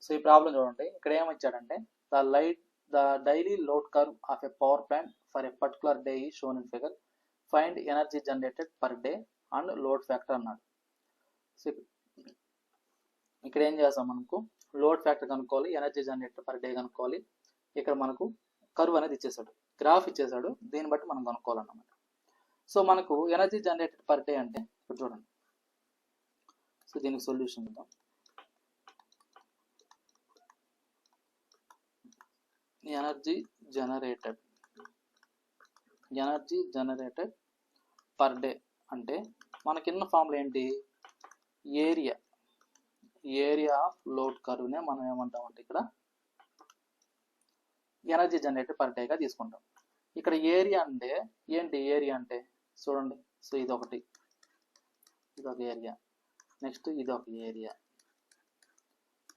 So ఈ problem చూడండి, ఇక్కడ ఏమిచ్చాడంటే the daily load curve of a power plant for a particular day is shown in figure, find energy generated per day and load factor అన్నాడు. So ఇక్కడ ఏం చేస్తాం, మనకు లోడ్ ఫ్యాక్టర్ కనుక్కోవాలి, ఎనర్జీ జనరేటర్ పర్ డే కనుక్కోవాలి. ఇక్కడ మనకు curve అనేది ఇచ్చేసాడు, గ్రాఫ్ ఇచ్చేసాడు, దీన్ని బట్టి మనం కనుక్కోవాలన్నమాట. సో మనకు ఎనర్జీ జనరేటెడ్ పర్ డే అంటే ఇప్పుడు చూడండి, సో దీనికి సొల్యూషన్ ఇద్దాం. ఎనర్జీ జనరేటెడ్ పర్ డే అంటే మనకిన్న ఫార్ములా ఏంటి, ఏరియా ఆఫ్ లోడ్ కర్వ్నే మనం ఏమంటామంటే ఇక్కడ ఎనర్జీ జనరేటెడ్ పర్ డేగా తీసుకుంటాం. ఇక్కడ ఏరియా అంటే ఏంటి, ఏరియా అంటే చూడండి, సో ఇదొక ఏరియా, నెక్స్ట్ ఇదొక ఏరియా,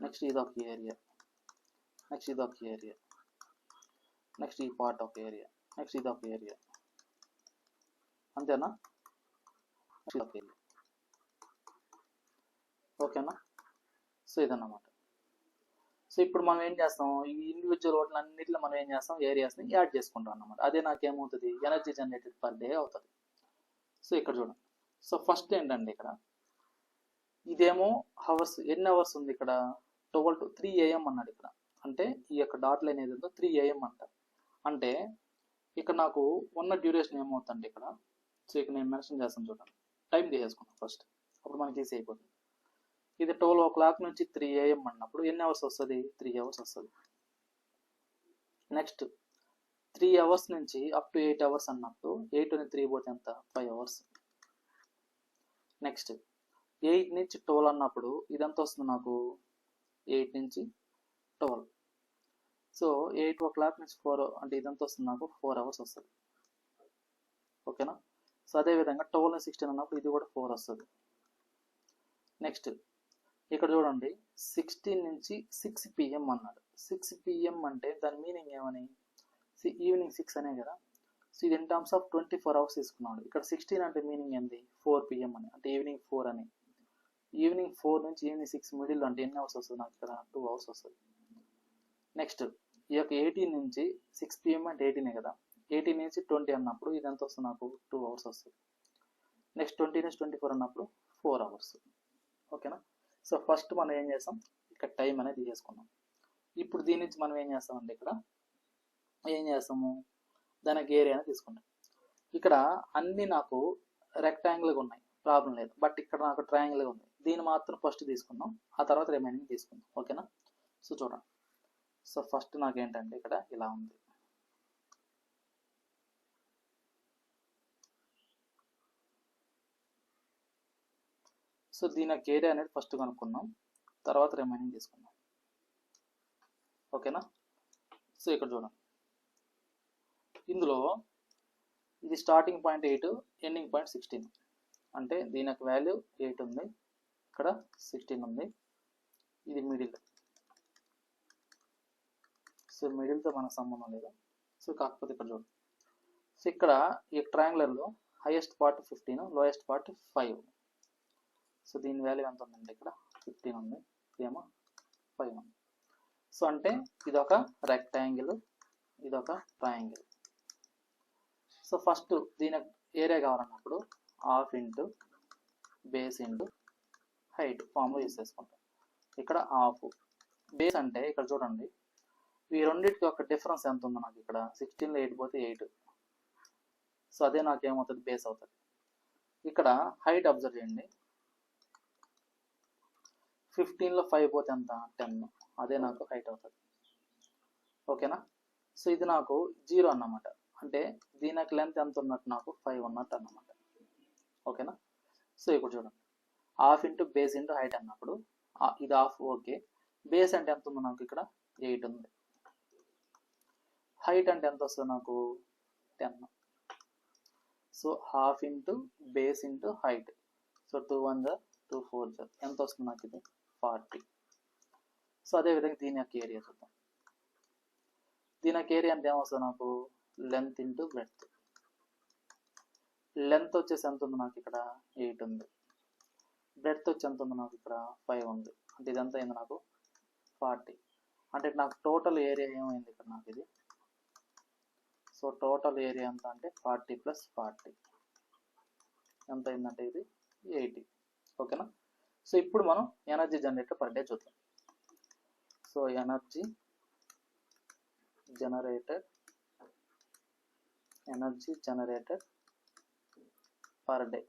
నెక్స్ట్ ఇదొక ఏరియా, నెక్స్ట్ ఇదొక ఏరియా, నెక్స్ట్ ఈ పార్ట్ ఆఫ్ ఏరియా, నెక్స్ట్ ఇదొక ఏరియా, అంతేనా, ఓకేనా. సో ఇదన్నమాట. సో ఇప్పుడు మనం ఏం చేస్తాం, ఈ ఇండివిజువల్ వాటిని అన్నింటిలో మనం ఏం చేస్తాం, ఏరియాస్ని యాడ్ చేసుకుంటాం అన్నమాట. అదే నాకేమవుతుంది, ఎనర్జీ జనరేటెడ్ పర్ డే అవుతుంది. సో ఇక్కడ చూడండి, సో ఫస్ట్ ఏంటంటే ఇక్కడ ఇదేమో అవర్స్, ఎన్ని అవర్స్ ఉంది ఇక్కడ, 12 to 3 AM అన్నాడు ఇక్కడ. అంటే ఈ యొక్క డాట్ లైన్ ఏదో 3 AM అంట. అంటే ఇక్కడ నాకు ఉన్న డ్యూరేషన్ ఏమవుతుందంటే ఇక్కడ, సో ఇక్కడ నేను మెన్షన్ చేస్తాను చూడండి, టైం తీసేసుకున్నాను ఫస్ట్, అప్పుడు మనకి ఈజీ అయిపోతుంది. ఇది 12 o'clock నుంచి 3 AM అన్నప్పుడు ఎన్ని అవర్స్ వస్తుంది, 3 hours వస్తుంది. నెక్స్ట్ 3 hours నుంచి అప్ టు 8 hours అన్నప్పుడు 8 అని 3 పోతే ఎంత, 5 hours. నెక్స్ట్ 8 నుంచి 12 అన్నప్పుడు ఇదంతా వస్తుంది నాకు, 8 నుంచి 12. సో 8 o'clock నుంచి 4 అంటే ఇదంతా వస్తుంది నాకు 4 hours వస్తుంది, ఓకేనా. సో అదేవిధంగా 12 నుంచి 16 అన్నప్పుడు ఇది కూడా 4 వస్తుంది. నెక్స్ట్ ఇక్కడ చూడండి 16 నుంచి 6 PM అన్నాడు. 6 PM అంటే దాని మీనింగ్ ఏమని, ఈవినింగ్ 6 అనే కదా. సో ఇది ఇన్ టర్మ్స్ ఆఫ్ 24 hours తీసుకున్నాడు. ఇక్కడ 16 అంటే మీనింగ్ ఏంది, 4 PM అని, అంటే ఈవినింగ్ 4 అని. ఈవినింగ్ 4 నుంచి ఈవినింగ్ 6 మిడిల్ అంటే ఎన్ని అవర్స్ వస్తుంది నాకు, ఇక్కడ 2 hours వస్తుంది. నెక్స్ట్ ఈ యొక్క 18 నుంచి 6 PM అంటే 18 కదా, 18 నుంచి 20 అన్నప్పుడు ఇదంతా వస్తుంది నాకు 2 hours వస్తుంది. నెక్స్ట్ 20 నుంచి 24 అన్నప్పుడు 4 hours, ఓకేనా. సో ఫస్ట్ మనం ఏం చేస్తాం, ఇక్కడ టైం అనేది తీసుకున్నాం. ఇప్పుడు దీని నుంచి మనం ఏం చేస్తామంటే ఇక్కడ ఏం చేస్తాము, దానికి ఏరియా అనేది తీసుకుంటాం. ఇక్కడ అన్నీ నాకు రెక్టాంగిల్గా ఉన్నాయి, ప్రాబ్లం లేదు. బట్ ఇక్కడ నాకు ట్రయాంగిల్గా ఉంది, దీన్ని మాత్రం ఫస్ట్ తీసుకుందాం, ఆ తర్వాత రిమైనింగ్ తీసుకుందాం, ఓకేనా. సో చూడండి, సో ఫస్ట్ నాకు ఏంటంటే ఇక్కడ ఇలా ఉంది. సో దీని యొక్క ఏరియా అనేది ఫస్ట్ కనుక్కుందాం, తర్వాత రిమైనింగ్ తీసుకుందాం, ఓకేనా. సో ఇక్కడ చూడండి, ఇందులో ఇది స్టార్టింగ్ పాయింట్ 8, ఎండింగ్ పాయింట్ 16. అంటే దీని యొక్క వాల్యూ 8 ఉంది, ఇక్కడ 16 ఉంది, ఇది మిడిల్. సో మిడిల్తో మనకు సంబంధం లేదు. సో కాకపోతే ఇక్కడ చూడండి, సో ఇక్కడ ఈ ట్రయాంగులర్లో highest part 15, lowest part 5. So దీని వాల్యూ ఎంత ఉందంటే ఇక్కడ 15 ఉంది, ఇదేమో 5 ఉంది. సో అంటే ఇదొక రెక్టాంగిల్, ఇదొక ట్రయాంగిల్. సో ఫస్ట్ దీని ఏరియా కావాలన్నప్పుడు half into base into height formula use చేసుకుంటాం. ఇక్కడ హాఫ్ బేస్ అంటే ఇక్కడ చూడండి, ఈ రెండింటికి ఒక డిఫరెన్స్ ఎంత ఉందో నాకు, ఇక్కడ 16లో 8 పోతే 8. సో అదే నాకు ఏమవుతుంది, బేస్ అవుతుంది. ఇక్కడ హైట్ అబ్జర్వ్ చేయండి, 15లో 5 పోతే ఎంత, 10. అదే నాకు హైట్ అవుతుంది, ఓకేనా. సో ఇది నాకు 0 అన్నమాట, అంటే దీని యొక్క లెంత్ ఎంత ఉన్నట్టు, నాకు 5 ఉన్నట్టు అన్నమాట, ఓకేనా. సో ఇప్పుడు చూడండి, half into base into height అన్నప్పుడు ఇది హాఫ్, ఓకే. బేస్ అంటే ఎంత ఉంది నాకు, ఇక్కడ 8 ఉంది. హైట్ అంటే ఎంత వస్తుంది నాకు, 10. So half into base into height, so 2 1 2 4 ఎంత వస్తుంది నాకు, ఇది 40. సో అదేవిధంగా దీని యొక్క ఏరియా చూద్దాం. దీని యొక్క ఏరియా అంటే ఏమొస్తుంది నాకు, లెంత్ ఇంటూ బ్రెడ్త్. లెంత్ వచ్చేసి ఎంత ఉంది నాకు, ఇక్కడ 8 ఉంది. బ్రెడ్త్ వచ్చి ఎంత ఉంది నాకు, ఇక్కడ 5 ఉంది. అంటే ఇదంతా అయింది నాకు 40 అంటే నాకు టోటల్ ఏరియా ఏమైంది ఇక్కడ నాకు ఇది. సో టోటల్ ఏరియా ఎంత అంటే 40 + 40 ఎంత అయిందంటే ఇది 80. ఓకేనా. సో ఇప్పుడు మనం ఎనర్జీ జనరేటర్ పర్ డే చూద్దాం. So energy generated per day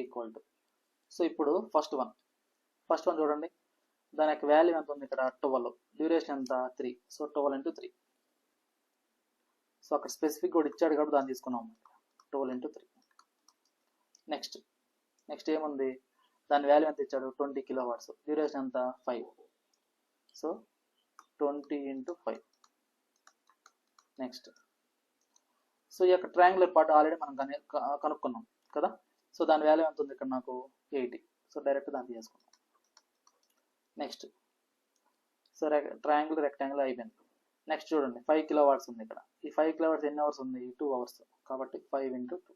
equal to. So ఇప్పుడు ఫస్ట్ వన్ చూడండి, దాని యొక్క వాల్యూ ఎంత ఉంది ఇక్కడ 12, డ్యూరేషన్ ఎంత 3. సో 12 × 3. సో అక్కడ స్పెసిఫిక్ కూడా ఇచ్చాడు కాబట్టి దాన్ని తీసుకున్నాం. 12 × 3. నెక్స్ట్ ఏముంది, దాని వాల్యూ ఎంత ఇచ్చాడు 20 kW, డ్యూరేషన్ ఎంత 5. సో 20 × 5. నెక్స్ట్ సో ఈ యొక్క ట్రయాంగులర్ పార్ట్ ఆల్రెడీ మనం కనుక్కున్నాం కదా. సో దాని వాల్యూ ఎంత ఉంది ఇక్కడ నాకు 80. సో డైరెక్ట్ దాన్ని చేసుకున్నాం. నెక్స్ట్ సో ట్రయాంగులర్ రెక్టాంగిల్ అయిపోయింది. నెక్స్ట్ చూడండి 5 kW ఉంది ఇక్కడ. ఈ 5 kW ఎన్ని అవర్స్ ఉంది, 2 అవర్స్. కాబట్టి 5 × 2.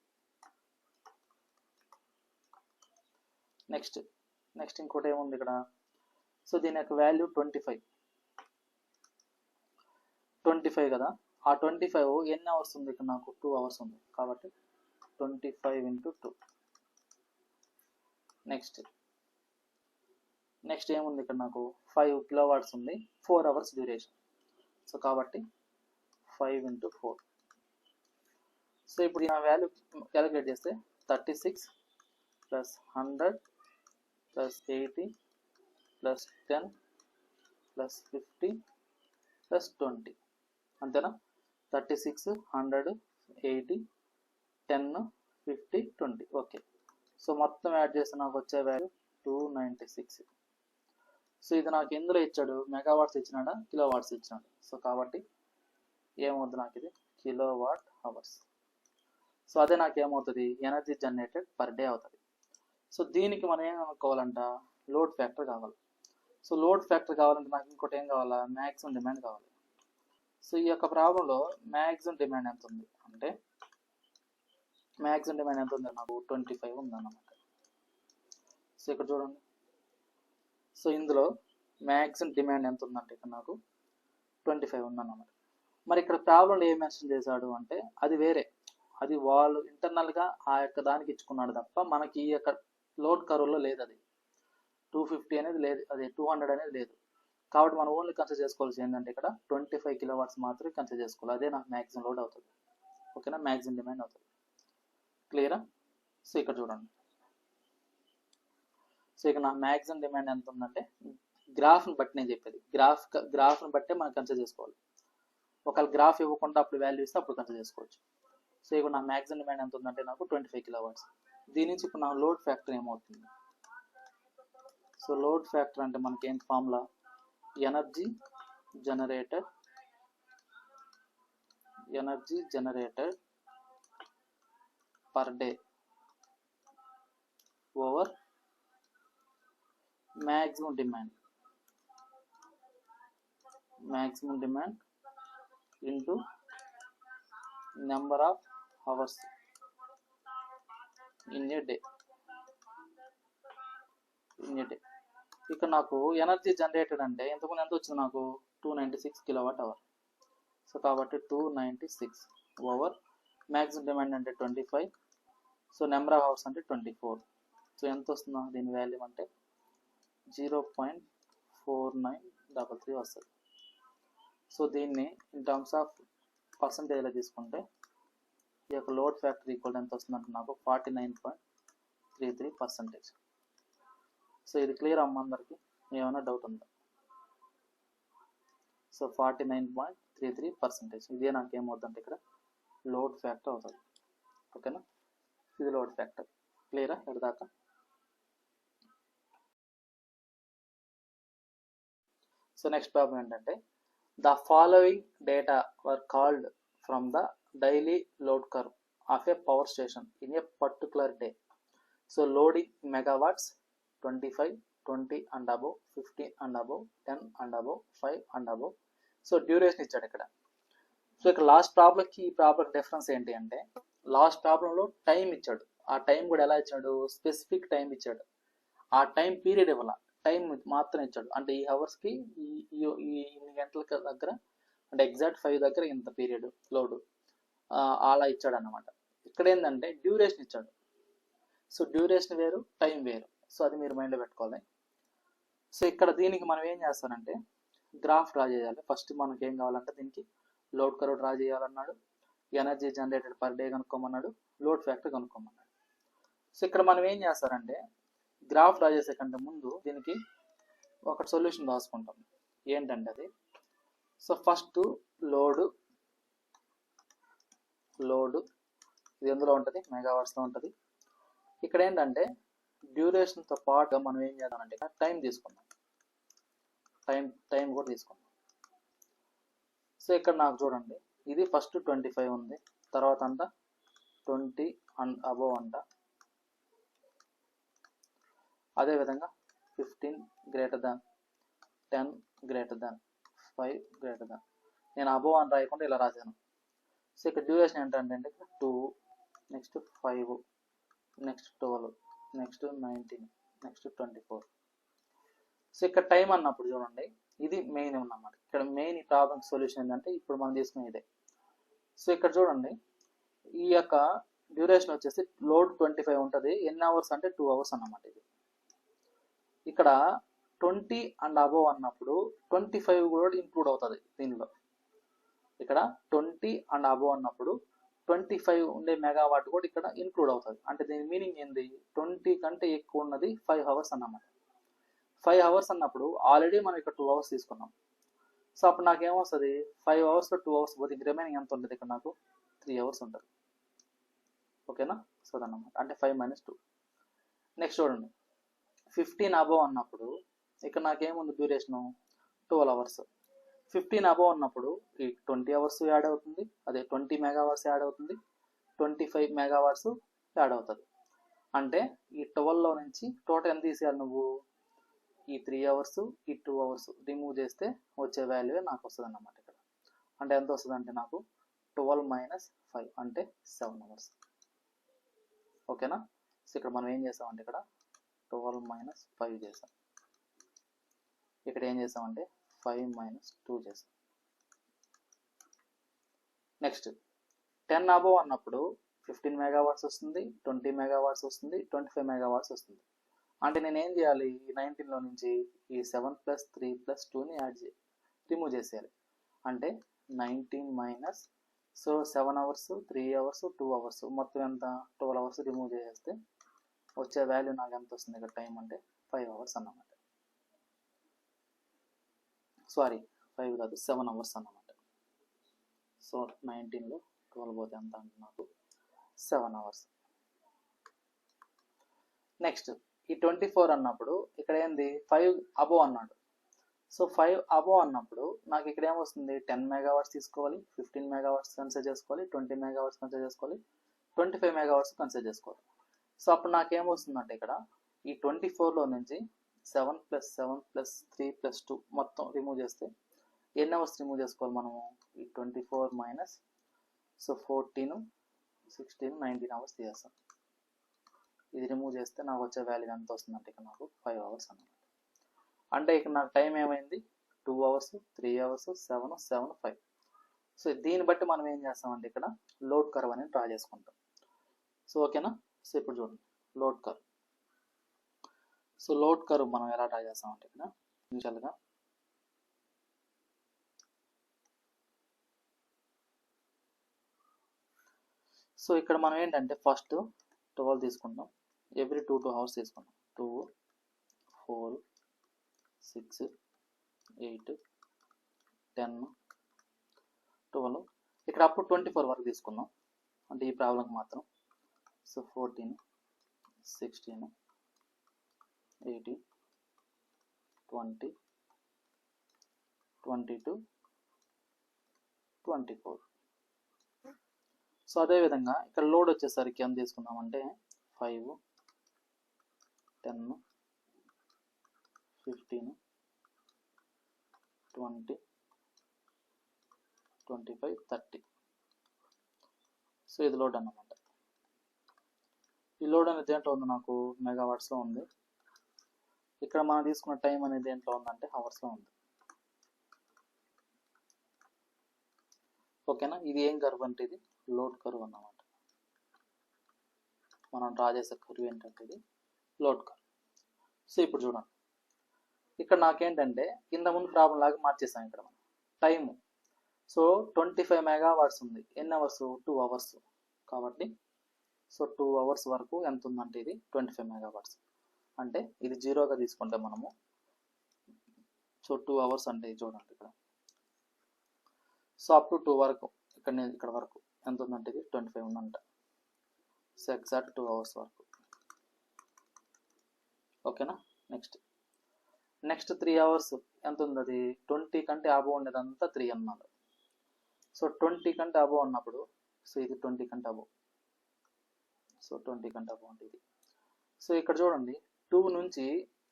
నెక్స్ట్ ఇంకోటి ఏముంది ఇక్కడ, సో దీని యొక్క వాల్యూ 25 కదా. ఆ 25 ఎన్ని అవర్స్ ఉంది ఇక్కడ నాకు 2 అవర్స్ ఉంది. కాబట్టి 25 × 2. నెక్స్ట్ ఏముంది ఇక్కడ నాకు 5 kW ఉంది, 4 అవర్స్ డ్యూరేషన్. సో కాబట్టి 5 × 4. సో ఇప్పుడు నా వాల్యూ క్యాలిక్యులేట్ చేస్తే 36 + 100 + 80 + 10 + 50 + 20 అంతేనా. 36 100 80 10 50 20. ఓకే. సో మొత్తం యాడ్ చేస్తే నాకు వచ్చే వాల్యూ 296. సో ఇది నాకు ఎందులో ఇచ్చాడు, మెగావాట్స్ ఇచ్చినాడా కిలోవాట్స్ ఇచ్చినాడు. సో కాబట్టి ఏమవుతుంది నాకు ఇది kWh. సో అదే నాకు ఏమవుతుంది ఎనర్జీ జనరేటెడ్ పర్ డే అవుతుంది. సో దీనికి మనం ఏం అనుకోవాలంట, లోడ్ ఫ్యాక్టర్ కావాలి. సో లోడ్ ఫ్యాక్టర్ కావాలంటే నాకు ఇంకోటి ఏం కావాలా, మ్యాక్సిమం డిమాండ్ కావాలి. సో ఈ యొక్క ప్రాబ్లంలో మ్యాక్సిమం డిమాండ్ ఎంత ఉంది అంటే, మ్యాక్సిమం డిమాండ్ ఎంత ఉంది నాకు 25 ఉందన్నమాట. సో ఇక్కడ చూడండి, సో ఇందులో మ్యాక్సిమం డిమాండ్ ఎంత ఉందంటే ఇక్కడ నాకు 25 ఉందన్నమాట. మరి ఇక్కడ ప్రాబ్లంలో ఏం మెన్షన్ చేశాడు అంటే అది వేరే, అది వాళ్ళు ఇంటర్నల్గా ఆ యొక్క దానికి ఇచ్చుకున్నాడు తప్ప మనకి ఈ యొక్క లోడ్ కర్వ్లో లేదు. అది 250 అనేది లేదు, అది 200 అనేది లేదు. కాబట్టి మనం ఓన్లీ కన్సిడర్ చేసుకోవాల్సి ఏంటంటే ఇక్కడ 25 kW మాత్రమే కన్సిడర్ చేసుకోవాలి. అదే నాకు మ్యాక్సిమం లోడ్ అవుతుంది. ఓకేనా, మ్యాక్సిమం డిమాండ్ అవుతుంది. క్లియరా. సో ఇక్కడ చూడండి, సో ఇక్కడ నా మ్యాక్సిమం డిమాండ్ ఎంత ఉందంటే గ్రాఫ్ని బట్టి నేను చెప్పేది, గ్రాఫ్ని బట్టే మనం కన్సిడర్ చేసుకోవాలి. ఒకవేళ గ్రాఫ్ ఇవ్వకుండా అప్పుడు వాల్యూ ఇస్తే అప్పుడు కన్సిడర్ చేసుకోవచ్చు. సో ఇక్కడ నా మ్యాక్సిమం డిమాండ్ ఎంత ఉందంటే నాకు 25 kW. దీని నుంచి ఇప్పుడు నా లోడ్ ఫ్యాక్టర్ ఏమవుతుంది, సో లోడ్ ఫ్యాక్టర్ అంటే మనకి ఏంటి formula, energy generated per day over maximum demand into number of hours in a day. ఇక్కడ నాకు ఎనర్జీ జనరేటెడ్ అంటే ఎంతకుముందు ఎంత వచ్చింది నాకు 296 kWh. సో కాబట్టి 296 ఓవర్ మ్యాక్సిమం డిమాండ్ అంటే 25. సో నెంబర్ ఆఫ్ అవర్స్ అంటే 24. సో ఎంత వస్తుందో దీని వాల్యూ అంటే 0.4933 వస్తుంది. సో దీన్ని ఇన్ టర్మ్స్ ఆఫ్ పర్సంటేజ్లో తీసుకుంటే ఈ యొక్క లోడ్ ఫ్యాక్టర్ ఈక్వల్ ఎంత వస్తుందంటే నాకు 49.33%. సో ఇది క్లియర్ అమ్మ అందరికి, ఏమైనా డౌట్ ఉందా? సో 49.33%, ఇదే నాకు ఏమవుతుందంటే ఇక్కడ లోడ్ ఫ్యాక్టర్ అవుతుంది. ఓకేనా, ఇది లోడ్ ఫ్యాక్టర్. క్లియరా ఎడదాకా? సో నెక్స్ట్ ప్రాబ్లం ఏంటంటే, the following data were called from the daily load curve of a power station in a particular day. So loading megawatts 25, 20 and above, 50 and above, 10 and above, 5 and above. So duration ఇచ్చాడు ఇక్కడ. So ఇక్కడ last ప్రాబ్లంకి ఈ problem difference ఏంటి అంటే, last ప్రాబ్లంలో time ఇచ్చాడు. ఆ టైం కూడా ఎలా ఇచ్చాడు, స్పెసిఫిక్ టైం ఇచ్చాడు. ఆ టైం పీరియడ్ ఇవ్వాల, టైం మాత్రం ఇచ్చాడు. అంటే ఈ అవర్స్కి ఇన్ని గంటల దగ్గర, అంటే ఎగ్జాక్ట్ 5 దగ్గర ఇంత పీరియడ్ లోడ్ అలా ఇచ్చాడు అన్నమాట. ఇక్కడ ఏంటంటే డ్యూరేషన్ ఇచ్చాడు. సో డ్యూరేషన్ వేరు, టైం వేరు. సో అది మీరు మైండ్లో పెట్టుకోవాలి. సో ఇక్కడ దీనికి మనం ఏం చేస్తానంటే గ్రాఫ్ డ్రా చేయాలి. ఫస్ట్ మనకి ఏం కావాలంటే దీనికి లోడ్ కర్వ్ డ్రా చేయాలన్నాడు, ఎనర్జీ జనరేటెడ్ పర్ డే కనుక్కోమన్నాడు, లోడ్ ఫ్యాక్టర్ కనుక్కోమన్నాడు. సో ఇక్కడ మనం ఏం చేస్తారంటే గ్రాఫ్ డ్రా చేసే కంటే ముందు దీనికి ఒక సొల్యూషన్ రాసుకుంటాం. ఏంటంటే అది, సో ఫస్ట్ లోడ్ ఇది ఎందులో ఉంటుంది, మెగావాట్స్లో ఉంటుంది. ఇక్కడ ఏంటంటే డ్యూరేషన్తో పాటుగా మనం ఏం చేద్దామంటే టైం తీసుకుందాం, టైం కూడా తీసుకుందాం. సో ఇక్కడ నాకు చూడండి, ఇది ఫస్ట్ 25 ఉంది, తర్వాత అంట 20 అండ్ అబోవ్ అంట, అదేవిధంగా 15 greater than, 10 greater than, 5 greater than. నేను అబోవ్ అని రాయకుండా ఇలా రాశాను. సో ఇక్కడ డ్యూరేషన్ ఏంటంటే 2, next 5, next 12, next 19, next 24. So ఇక్కడ టైం అన్నప్పుడు చూడండి, ఇది మెయిన్ ఉన్నమాట. ఇక్కడ మెయిన్ ఈ ప్రాబ్లం సొల్యూషన్ ఏంటంటే ఇప్పుడు మనం తీసుకునే ఇదే. సో ఇక్కడ చూడండి, ఈ యొక్క డ్యూరేషన్ వచ్చేసి లోడ్ 25 ఉంటుంది. ఎన్ని అవర్స్ అంటే 2 అవర్స్ అన్నమాట. ఇది ఇక్కడ 20 అండ్ అబోవ్ అన్నప్పుడు 25 కూడా ఇంక్లూడ్ అవుతుంది దీనిలో. ఇక్కడ 20 అండ్ అబోవ్ అన్నప్పుడు 25 ఉండే మెగావాట్ కూడా ఇక్కడ ఇంక్లూడ్ అవుతుంది. అంటే దీని మీనింగ్ ఏంది, 20 కంటే ఎక్కువ ఉన్నది 5 అవర్స్ అన్నమాట. 5 అవర్స్ అన్నప్పుడు ఆల్రెడీ మనం ఇక్కడ 2 అవర్స్ తీసుకున్నాం. సో అప్పుడు నాకు ఏమొస్తుంది, 5 అవర్స్లో 2 అవర్స్ పోతే రిమైనింగ్ ఎంత ఉంటుంది, ఇక్కడ నాకు 3 అవర్స్ ఉంటుంది. ఓకేనా. సో అదన్నమాట, అంటే 5 - 2. నెక్స్ట్ చూడండి, 15 అబోవ్ అన్నప్పుడు ఇక్కడ నాకేముంది డ్యూరేషను 12 అవర్స్. 15 అబోవ్ అన్నప్పుడు ఈ 20 అవర్స్ యాడ్ అవుతుంది, అదే 20 మెగావాట్స్ యాడ్ అవుతుంది, 25 మెగావాట్స్ యాడ్ అవుతుంది. అంటే ఈ 12లో నుంచి టోటల్ ఎంత తీసేయాలి నువ్వు, ఈ 3 అవర్స్, ఈ 2 అవర్స్ రిమూవ్ చేస్తే వచ్చే వాల్యూ నాకు వస్తుంది అన్నమాట ఇక్కడ. అంటే ఎంత వస్తుంది అంటే నాకు 12 - 5 అంటే 7 అవర్స్. ఓకేనా. సో ఇక్కడ మనం ఏం చేసామంటే ఇక్కడ 12 - 5 చేసాం. ఇక్కడ ఏం చేసామంటే 5 - 2 చేసాం. నెక్స్ట్ 10 అబోవ్ అన్నప్పుడు 15 మెగావాట్స్ వస్తుంది, 20 మెగావాట్స్ వస్తుంది, 25 మెగావాట్స్ వస్తుంది. అంటే నేను ఏం చేయాలి, ఈ 19లో నుంచి ఈ 7 + 3 + 2ని రిమూవ్ చేసేయాలి. అంటే 19 - సో 7 అవర్స్, 3 అవర్స్, 2 అవర్స్, మొత్తం ఎంత 12 అవర్స్ రిమూవ్ చేసేస్తే వచ్చే వాల్యూ నాకు ఎంత వస్తుంది ఇక్కడ టైం అంటే 5 అవర్స్ అన్నమాట. సారీ 5 కాదు, 7 అవర్స్ అన్నమాట. సో 19లో 12 పోతే ఎంత అంటే నాకు 7 అవర్స్. నెక్స్ట్ ఈ 24 అన్నప్పుడు ఇక్కడ ఏంది 5 అబోవ్ అన్నాడు. సో 5 అబోవ్ అన్నప్పుడు నాకు ఇక్కడ ఏమొస్తుంది, 10 మెగావాట్స్ తీసుకోవాలి, 15 మెగావాట్స్ కన్సిడర్ చేసుకోవాలి, 20 మెగావాట్స్ కన్సిడర్ చేసుకోవాలి, 25 మెగావాట్స్ కన్సిడర్ చేసుకోవాలి. సో అప్పుడు నాకేమొస్తుందంటే ఇక్కడ ఈ 24లో నుంచి 7 + 7 + 3 + 2 మొత్తం రిమూవ్ చేస్తే ఎన్ని అవర్స్ రిమూవ్ చేసుకోవాలి మనము, ఈ 24 - సో 14, 16, 19 అవర్స్ తీసేస్తాం. ఇది రిమూవ్ చేస్తే నాకు వచ్చే వాల్యూ ఎంత వస్తుందంటే ఇక్కడ నాకు 5 అవర్స్ అన్నమాట. అంటే ఇక్కడ నాకు టైం ఏమైంది, 2 అవర్స్, 3 అవర్స్, 7, 7, 5. సో దీన్ని బట్టి మనం ఏం చేస్తామంటే ఇక్కడ లోడ్ కర్వ్ అనేది డ్రా చేసుకుంటాం. సో ఓకేనా. సో ఇప్పుడు చూడండి load curve. So load curve మనం ఎలా డ్రా చేస్తామంటే ఇక్కడ ఇనిషియల్గా సో ఇక్కడ మనం ఏంటంటే ఫస్ట్ 12 తీసుకుంటాం, ఎవ్రీ 2 అవర్స్ తీసుకుంటాం. 2, 4, 6, 8, 10, 12. ఇక్కడ అప్పుడు 24 వరకు తీసుకుందాం, అంటే ఈ ప్రాబ్లంకి మాత్రం. సో 14, 16, 18, 20, 22, 24. సో అదేవిధంగా ఇక్కడ లోడ్ వచ్చేసరికి ఎంత తీసుకుందామంటే 5, 10, 15, 20, 25, 30. సో ఇది లోడ్ అన్నమాట. ఈ లోడ్ అనేది దేంట్లో ఉంది, నాకు మెగావాట్స్లో ఉంది. ఇక్కడ మనం తీసుకున్న టైం అనేది దేంట్లో ఉందంటే అవర్స్లో ఉంది. ఓకేనా, ఇది ఏం కర్వ్ అంటే ఇది లోడ్ కర్వ్ అన్నమాట. మనం డ్రా చేసే కర్వ్ ఏంటంటే ఇది లోడ్ కర్వ్. సో ఇప్పుడు చూడండి, ఇక్కడ నాకేంటంటే కింద ముందు ప్రాబ్లం లాగా మార్చేసాం ఇక్కడ మనం టైము. సో 25 మెగావాట్స్ ఉంది, ఎన్ని అవర్స్ 2 అవర్స్ కాబట్టి సో 2 అవర్స్ వరకు ఎంత ఉందంటే ఇది 25 మెగావాట్స్. అంటే ఇది జీరోగా తీసుకుంటే మనము సో 2 అవర్స్ అంటే చూడండి ఇక్కడ సో అప్ టు 2 వరకు ఇక్కడ వరకు ఎంత ఉందంటే ఇది 25 ఉందంట. సో ఎగ్జాక్ట్ 2 అవర్స్ వరకు. ఓకేనా, నెక్స్ట్ 3 అవర్స్ ఎంత ఉంది, అది 20 కంటే అబోవ్ ఉండేదంతా 3 అన్నారు. సో 20 కంటే అబోవ్ అన్నప్పుడు సో ఇది 20 కంటే అబోవ్, సో 20 కంటే అబోవ్ అంటే ఇది. సో ఇక్కడ చూడండి 2 నుంచి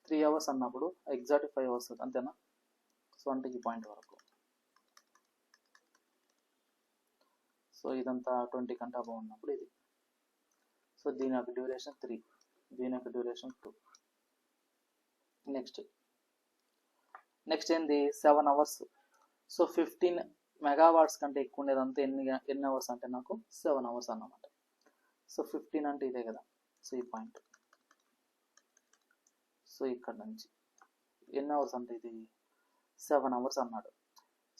3 అవర్స్ అన్నప్పుడు ఎగ్జాక్ట్ 5 అవర్స్ అంతేనా. సో అంటే ఈ పాయింట్ వరకు. సో ఇదంతా 20 కంటే అబోవ్ ఉన్నప్పుడు ఇది. సో దీని యొక్క డ్యూరేషన్ 3, దీని యొక్క డ్యూరేషన్ 2. నెక్స్ట్ ఏంది 7 అవర్స్. సో 15 మెగావాట్స్ కంటే ఎక్కువ ఉండేదంతా ఎన్ని అవర్స్ అంటే నాకు 7 అవర్స్ అన్నమాట. సో 15 అంటే ఇదే కదా, సో ఈ పాయింట్. సో ఇక్కడ నుంచి ఎన్ని అవర్స్ అంటే ఇది 7 అవర్స్ అన్నాడు.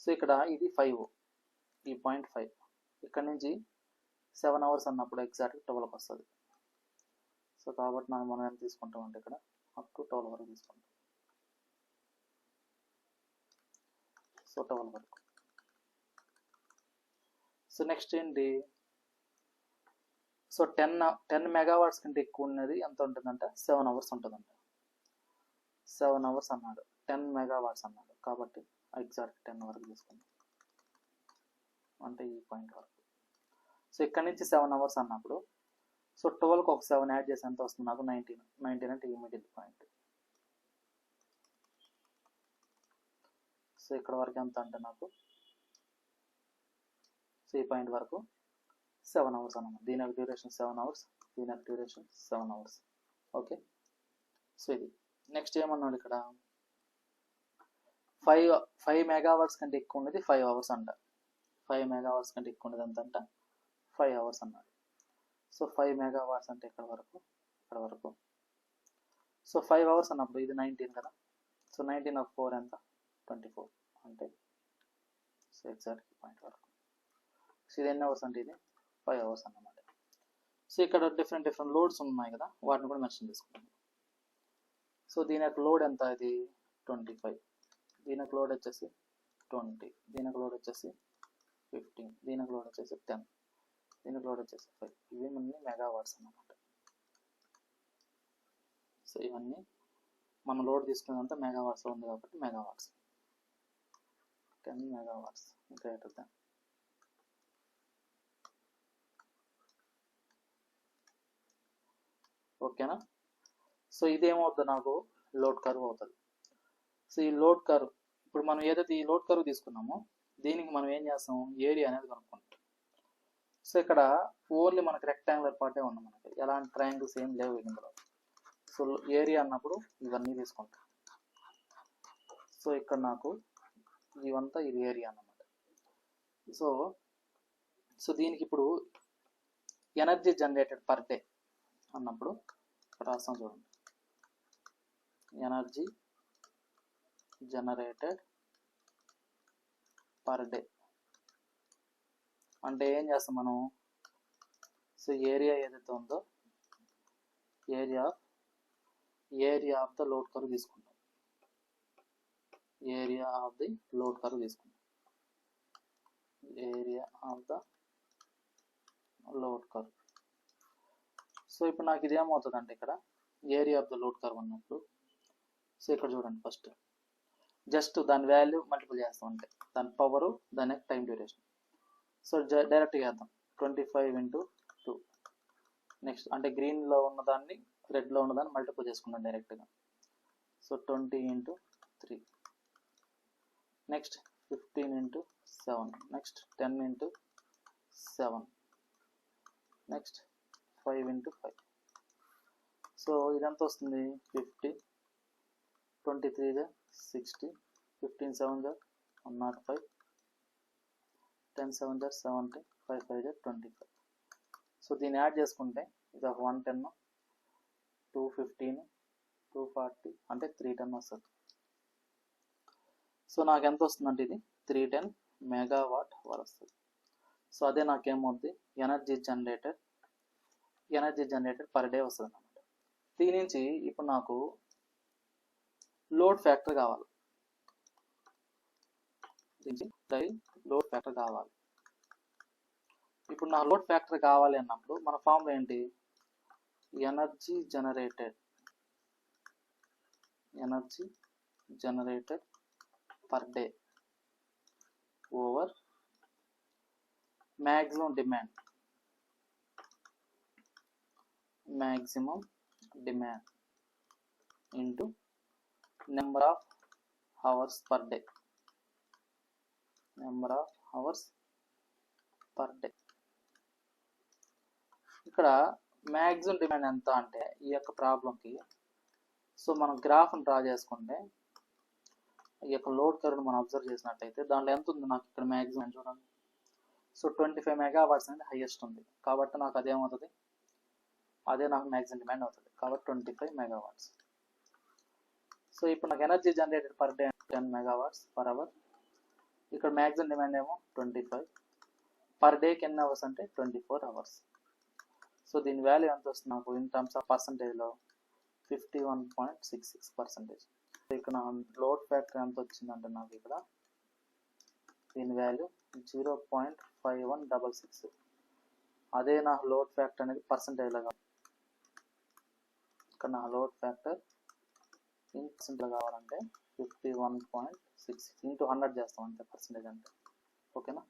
సో ఇక్కడ ఇది 5, ఈ పాయింట్ 5. ఇక్కడ నుంచి 7 అవర్స్ అన్నప్పుడు ఎగ్జాక్ట్గా 12కి వస్తుంది. సో కాబట్టి మనం ఎంత తీసుకుంటాం అంటే ఇక్కడ అప్ టు 12 వరకు తీసుకుంటాం. సో 12 వరకు. సో నెక్స్ట్ ఏంటి, సో 10 మెగావాట్స్ కంటే ఎక్కువ ఉన్నది ఎంత ఉంటుందంట 7 అవర్స్ ఉంటుందంట. 7 అవర్స్ అన్నాడు, 10 మెగావాట్స్ అన్నాడు కాబట్టి ఎగ్జాక్ట్ 10 వరకు తీసుకుందాం, అంటే ఈ పాయింట్ వరకు. సో ఇక్కడ నుంచి 7 అవర్స్ అన్నప్పుడు సో 12కి ఒక 7 యాడ్ చేసి ఎంత వస్తుంది నాకు 19 అంటే ఈ మిడిల్ పాయింట్. సో ఇక్కడ వరకు ఎంత అంటే నాకు సో ఈ పాయింట్ వరకు 7 అవర్స్ అన్నమాట. దీని యొక్క డ్యూరేషన్ 7 అవర్స్, దీని యొక్క డ్యూరేషన్ 7 అవర్స్. ఓకే, సో ఇది. నెక్స్ట్ ఏమన్నాడు ఇక్కడ 5 మెగావాట్స్ కంటే ఎక్కువ ఉన్నది 5 అవర్స్ అంట. 5 మెగావాట్స్ కంటే ఎక్కువ ఉన్నది ఎంత అంట 5 అవర్స్ అన్నాడు. సో 5 మెగావాట్స్ అంటే ఇక్కడ వరకు. సో 5 అవర్స్ అన్నప్పుడు ఇది 19 కదా. సో 19 of 4 ఎంత 24 అంటే సో ఎగ్జాక్ట్ పాయింట్ వరకు. సో ఇది ఎన్ని అవర్స్ అంటే ఇది 5 అవర్స్ అన్నమాట. సో ఇక్కడ డిఫరెంట్ లోడ్స్ ఉన్నాయి కదా, వాటిని కూడా మెన్షన్ చేసుకున్నాం. సో దీని యొక్క లోడ్ ఎంత, ఇది 25, దీని యొక్క లోడ్ వచ్చేసి 20, దీని యొక్క లోడ్ వచ్చేసి 15, దీని యొక్క లోడ్ వచ్చేసి 10, దీని యొక్క లోడ్ వచ్చేసి 5. ఇవన్నీ మెగావాట్స్ అన్నమాట. సో ఇవన్నీ మనం లోడ్ తీసుకునేదంతా మెగావాట్స్ ఉంది కాబట్టి మెగావాట్స్. 10 megawatts greater than. ఓకేనా, సో ఇదేమవుతుంది నాకు లోడ్ కర్వ్ అవుతుంది. సో ఈ లోడ్ కర్వ్ ఇప్పుడు మనం ఏదైతే ఈ లోడ్ కర్వ్ తీసుకున్నామో దీనికి మనం ఏం చేస్తాం, ఏరియా అనేది కనుక్కుంటాం. సో ఇక్కడ ఓన్లీ మనకి రెక్టాంగులర్ పార్టే ఉంది, మనకి ఎలాంటి ట్రయాంగిల్స్ ఏం లేవు ఇందులో. సో ఏరియా అన్నప్పుడు ఇవన్నీ తీసుకుంటాం. సో ఇక్కడ నాకు ఇవంతా ఇది ఏరియా అన్నమాట. సో దీనికి ఇప్పుడు ఎనర్జీ జనరేటెడ్ పర్ డే అన్నప్పుడు ఇక్కడ రాస్తాం చూడండి, ఎనర్జీ జనరేటెడ్ పర్ డే అంటే ఏం చేస్తాం మనం, సో ఏరియా ఏదైతే ఉందో area of the load curve తీసుకుంటాం. Area of the load curve తీసుకుంటాం. Area of the load curve. So ఇప్పుడు నాకు ఇది ఏమవుతుంది అంటే ఇక్కడ area of the load curve అన్నప్పుడు సో ఇక్కడ చూడండి ఫస్ట్ జస్ట్ దాని వాల్యూ మల్టిపుల్ చేస్తాం, అంటే దాని పవరు దాని టైం డ్యూరేషన్. సో డైరెక్ట్గా వేద్దాం 25 × 2. నెక్స్ట్ అంటే గ్రీన్లో ఉన్నదాన్ని రెడ్లో ఉన్నదాన్ని మల్టిపుల్ చేసుకున్నాం డైరెక్ట్గా. So 20 × 3, next 15 × 7, next 10 × 7, next 5 × 5. So ఇదంతా వస్తుంది 50, 23 60, 15 7 105, 10 7 70, 5 5 25. సో దీన్ని యాడ్ చేసుకుంటే ఇది ఒక 110, 215, 240 అంటే 310 వస్తుంది. సో నాకు ఎంత వస్తుందంటే ఇది 310 మెగావాట్ అవర్ వస్తుంది. సో అదే నాకేమవుతుంది ఎనర్జీ జనరేటెడ్ పర్ డే వస్తుంది అన్నమాట. దీని నుంచి ఇప్పుడు నాకు లోడ్ ఫ్యాక్టర్ కావాలి. లోడ్ ఫ్యాక్టర్ కావాలి. ఇప్పుడు నా లోడ్ ఫ్యాక్టర్ కావాలి అన్నప్పుడు మన ఫార్ములా ఏంటి? Energy generated per day over maximum demand into number of hours per day. ఇక్కడ మ్యాక్సిమం డిమాండ్ ఎంత అంటే ఈ యొక్క ప్రాబ్లంకి సో మనం గ్రాఫ్ని డ్రా చేసుకుంటే ఈ యొక్క లోడ్ కర్వ్ని మనం అబ్జర్వ్ చేసినట్టయితే దాంట్లో ఎంత ఉంది నాకు ఇక్కడ మ్యాక్సిమం చూడండి. సో 25 మెగావాట్స్ అనేది హైయెస్ట్ ఉంది కాబట్టి నాకు అదేమవుతుంది, అదే నాకు మ్యాక్సిమం డిమాండ్ అవుతుంది కాబట్టి 25 మెగావాట్స్. సో ఇప్పుడు నాకు energy generated per day 10 megawatts per hour. ఇక్కడ మ్యాక్సిమం డిమాండ్ ఏమో 25, పర్ డేకి ఎన్ని అవర్స్ అంటే 24 అవర్స్. సో దీని వాల్యూ ఎంత వస్తుంది నాకు ఇన్ టర్మ్స్ ఆఫ్ పర్సంటేజ్లో 51.66%. సో ఇక్కడ నా లోడ్ ఫ్యాక్టర్ ఎంత వచ్చిందంటే నాకు ఇక్కడ దీని వాల్యూ 0.5166. అదే నా లోడ్ ఫ్యాక్టర్ అనేది పర్సంటేజ్ లాగా ఇక్కడ నా లోడ్ ఫ్యాక్టర్ ఇన్ పర్సంటేజ్ కావాలంటే 51.66 ఇంటూ 100 చేస్తాం అంతే పర్సంటేజ్ అంటే. ఓకేనా?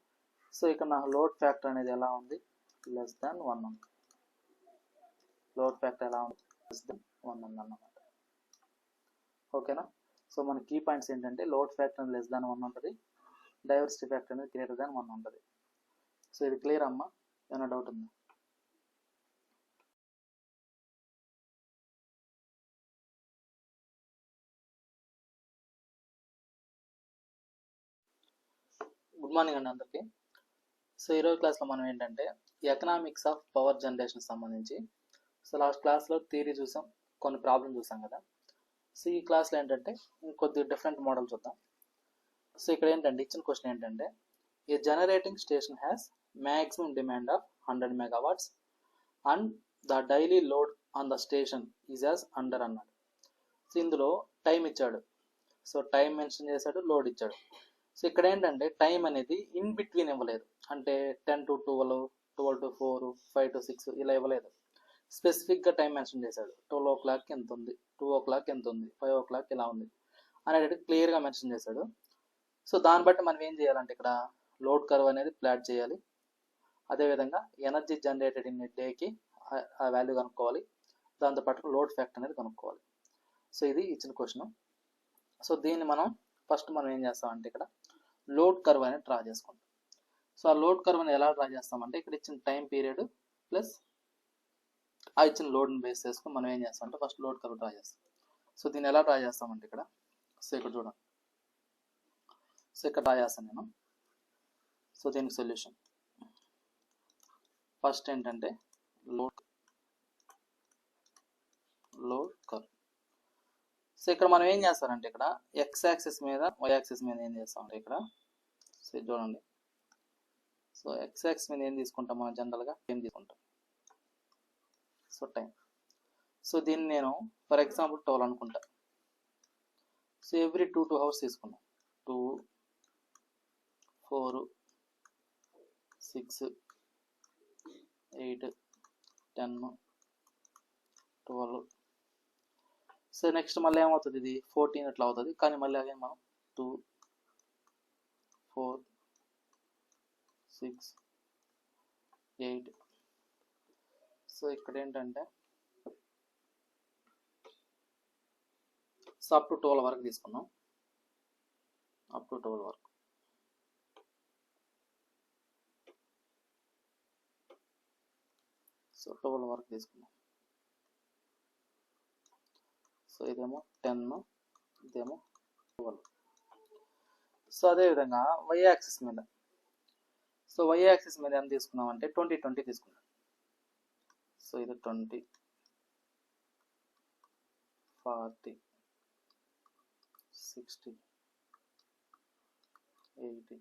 సో ఇక్కడ నా లోడ్ ఫ్యాక్టర్ అనేది ఎలా ఉంది? లెస్ దాన్ 1 ఉంది. లోడ్ ఫ్యాక్టర్ ఎలా ఉంది? లెస్ దాన్ 1 ఉంది అన్నమాట. ఓకేనా? సో మన కీ పాయింట్స్ ఏంటంటే లోడ్ ఫ్యాక్టర్ లెస్ దాన్ 1 ఉంటుంది, డైవర్సిటీ ఫ్యాక్టర్ అనేది గ్రేటర్ దాన్ 1 ఉంటుంది. సో ఇది క్లియర్ అమ్మా? ఏమైనా డౌట్ ఉందా? గుడ్ మార్నింగ్ అండి అందరికీ. సో ఈరోజు క్లాస్లో మనం ఏంటంటే ఎకనామిక్స్ ఆఫ్ పవర్ జనరేషన్ సంబంధించి సో లాస్ట్ క్లాస్లో థియరీ చూసాం, కొన్ని ప్రాబ్లమ్ చూసాం కదా. సో ఈ క్లాస్లో ఏంటంటే ఇంకొద్ది డిఫరెంట్ మోడల్ చూద్దాం. సో ఇక్కడ ఏంటంటే ఇచ్చిన క్వశ్చన్ ఏంటంటే a generating station has maximum demand of 100 megawatts and the daily load on the station is as under అన్నాడు. సో ఇందులో టైం ఇచ్చాడు, సో టైం మెన్షన్ చేశాడు, లోడ్ ఇచ్చాడు. సో ఇక్కడ ఏంటంటే టైం అనేది ఇన్ బిట్వీన్ ఇవ్వలేదు, అంటే 10 to 12, 12 to 4, 5 to 6 ఇలా ఇవ్వలేదు. స్పెసిఫిక్గా టైం మెన్షన్ చేశాడు. 12 o'clock ఎంత ఉంది, 2 o'clock ఎంత ఉంది, 5 o'clock ఇలా ఉంది అనేది క్లియర్గా మెన్షన్ చేశాడు. సో దాన్ని బట్టి మనం ఏం చేయాలంటే ఇక్కడ లోడ్ కర్వ్ అనేది ప్లాట్ చేయాలి. అదేవిధంగా ఎనర్జీ జనరేటెడ్ ఇన్ డేకి ఆ వాల్యూ కనుక్కోవాలి, దాంతోపాటు లోడ్ ఫ్యాక్టర్ అనేది కనుక్కోవాలి. సో ఇది ఇచ్చిన క్వశ్చన్. సో దీన్ని మనం ఫస్ట్ మనం ఏం చేస్తామంటే ఇక్కడ లోడ్ కర్వ్ అనేది డ్రా చేసుకుంటాం. సో ఆ లోడ్ కర్వ్ అనేది ఎలా డ్రా చేస్తామంటే ఇక్కడ ఇచ్చిన టైం పీరియడ్ ప్లస్ ఆ ఇచ్చిన లోడ్ని బేస్ చేసుకుని మనం ఏం చేస్తామంటే ఫస్ట్ లోడ్ కర్వ్ డ్రా చేస్తాం. సో దీన్ని ఎలా డ్రా చేస్తామంటే ఇక్కడ సో ఇక్కడ చూడండి, సో ఇక్కడ డ్రా చేస్తాను నేను. సో దీనికి సొల్యూషన్ ఫస్ట్ ఏంటంటే లోడ్ కర్వ్. సో ఇక్కడ మనం ఏం చేస్తారంటే ఇక్కడ ఎక్స్ యాక్సిస్ మీద వై యాక్సిస్ మీద ఏం చేస్తామంటే ఇక్కడ సో చూడండి, సో ఎక్స్ యాక్సిస్ మీద ఏం తీసుకుంటాం మనం జనరల్గా ఏం తీసుకుంటాం, సో టైం. సో దీన్ని నేను ఫర్ ఎగ్జాంపుల్ 12 అనుకుంటా. సో ఎవ్రీ 2 hours తీసుకున్నాం. 2, 4, 6, 8, 10, 12. సో నెక్స్ట్ మళ్ళీ ఏమవుతుంది, ఇది 14 అట్లా అవుతుంది. కానీ మళ్ళీ అదే మనం 2, 4, 6, 8. సో ఇక్కడ ఏంటంటే సో అప్ టు 12 వరకు తీసుకున్నాం, అప్ టు 12 వరకు. సో 12 వరకు తీసుకున్నాం. సో ఇదేమో 10, ఇదేమో 12. సో అదేవిధంగా వై యాక్సిస్ మీద, సో వై యాక్సిస్ మీద ఎంత తీసుకున్నాం అంటే 20 20 తీసుకున్నాం. సో ఇది 20 40 60 80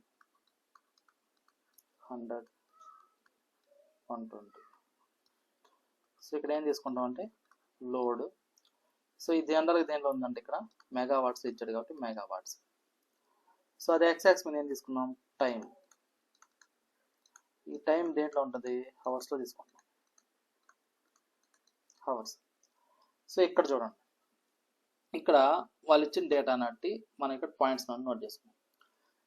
100 120. సో ఇక్కడ ఏం తీసుకుంటాం అంటే లోడ్. సో ఇది జనరల్గా దేంట్లో ఉందంటే ఇక్కడ మెగావాట్స్ ఇచ్చాడు కాబట్టి మెగావాట్స్. సో అది ఎక్స్ మీద ఏం తీసుకున్నాం టైం. ఈ టైం దేంట్లో ఉంటుంది హవర్స్లో తీసుకుంటాం హవర్స్. సో ఇక్కడ చూడండి, ఇక్కడ వాళ్ళు ఇచ్చిన డేటా నట్టి మనం ఇక్కడ పాయింట్స్ నోట్ చేసుకున్నాం.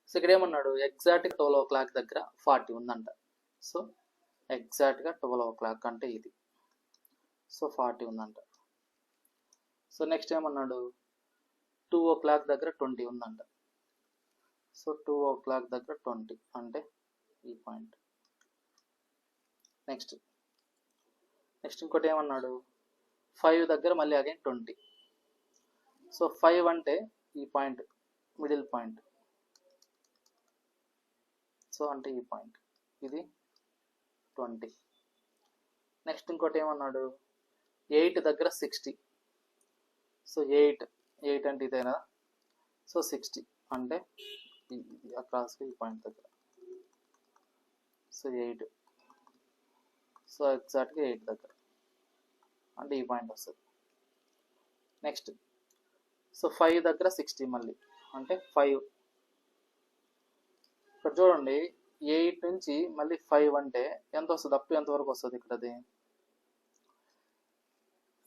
సో ఇక్కడ ఏమన్నాడు ఎగ్జాక్ట్గా 12 o'clock దగ్గర 40 ఉందంట. సో ఎగ్జాక్ట్గా 12 o'clock అంటే ఇది. సో 40 ఉందంట. సో నెక్స్ట్ ఏమన్నాడు 2 o'clock దగ్గర 20 ఉందంట. సో 2 o'clock దగ్గర 20 అంటే ఈ పాయింట్. నెక్స్ట్ ఇంకోటి ఏమన్నాడు 5 దగ్గర మళ్ళీ అగైన్ 20. సో 5 అంటే ఈ పాయింట్ మిడిల్ పాయింట్. సో అంటే ఈ పాయింట్ ఇది 20. నెక్స్ట్ ఇంకోటి ఏమన్నాడు 8 దగ్గర 60. సో 8 అంటే ఇదేనా. సో 60 అంటే అక్రాస్గా ఈ పాయింట్ దగ్గర. సో 8. సో ఎగ్జాక్ట్గా 8 దగ్గర అంటే ఈ పాయింట్ వస్తుంది. నెక్స్ట్ సో 5 దగ్గర 60 మళ్ళీ అంటే 5. ఇక్కడ చూడండి 8 నుంచి మళ్ళీ 5 అంటే ఎంత వస్తుంది, అప్ టు ఎంత వరకు వస్తుంది ఇక్కడది.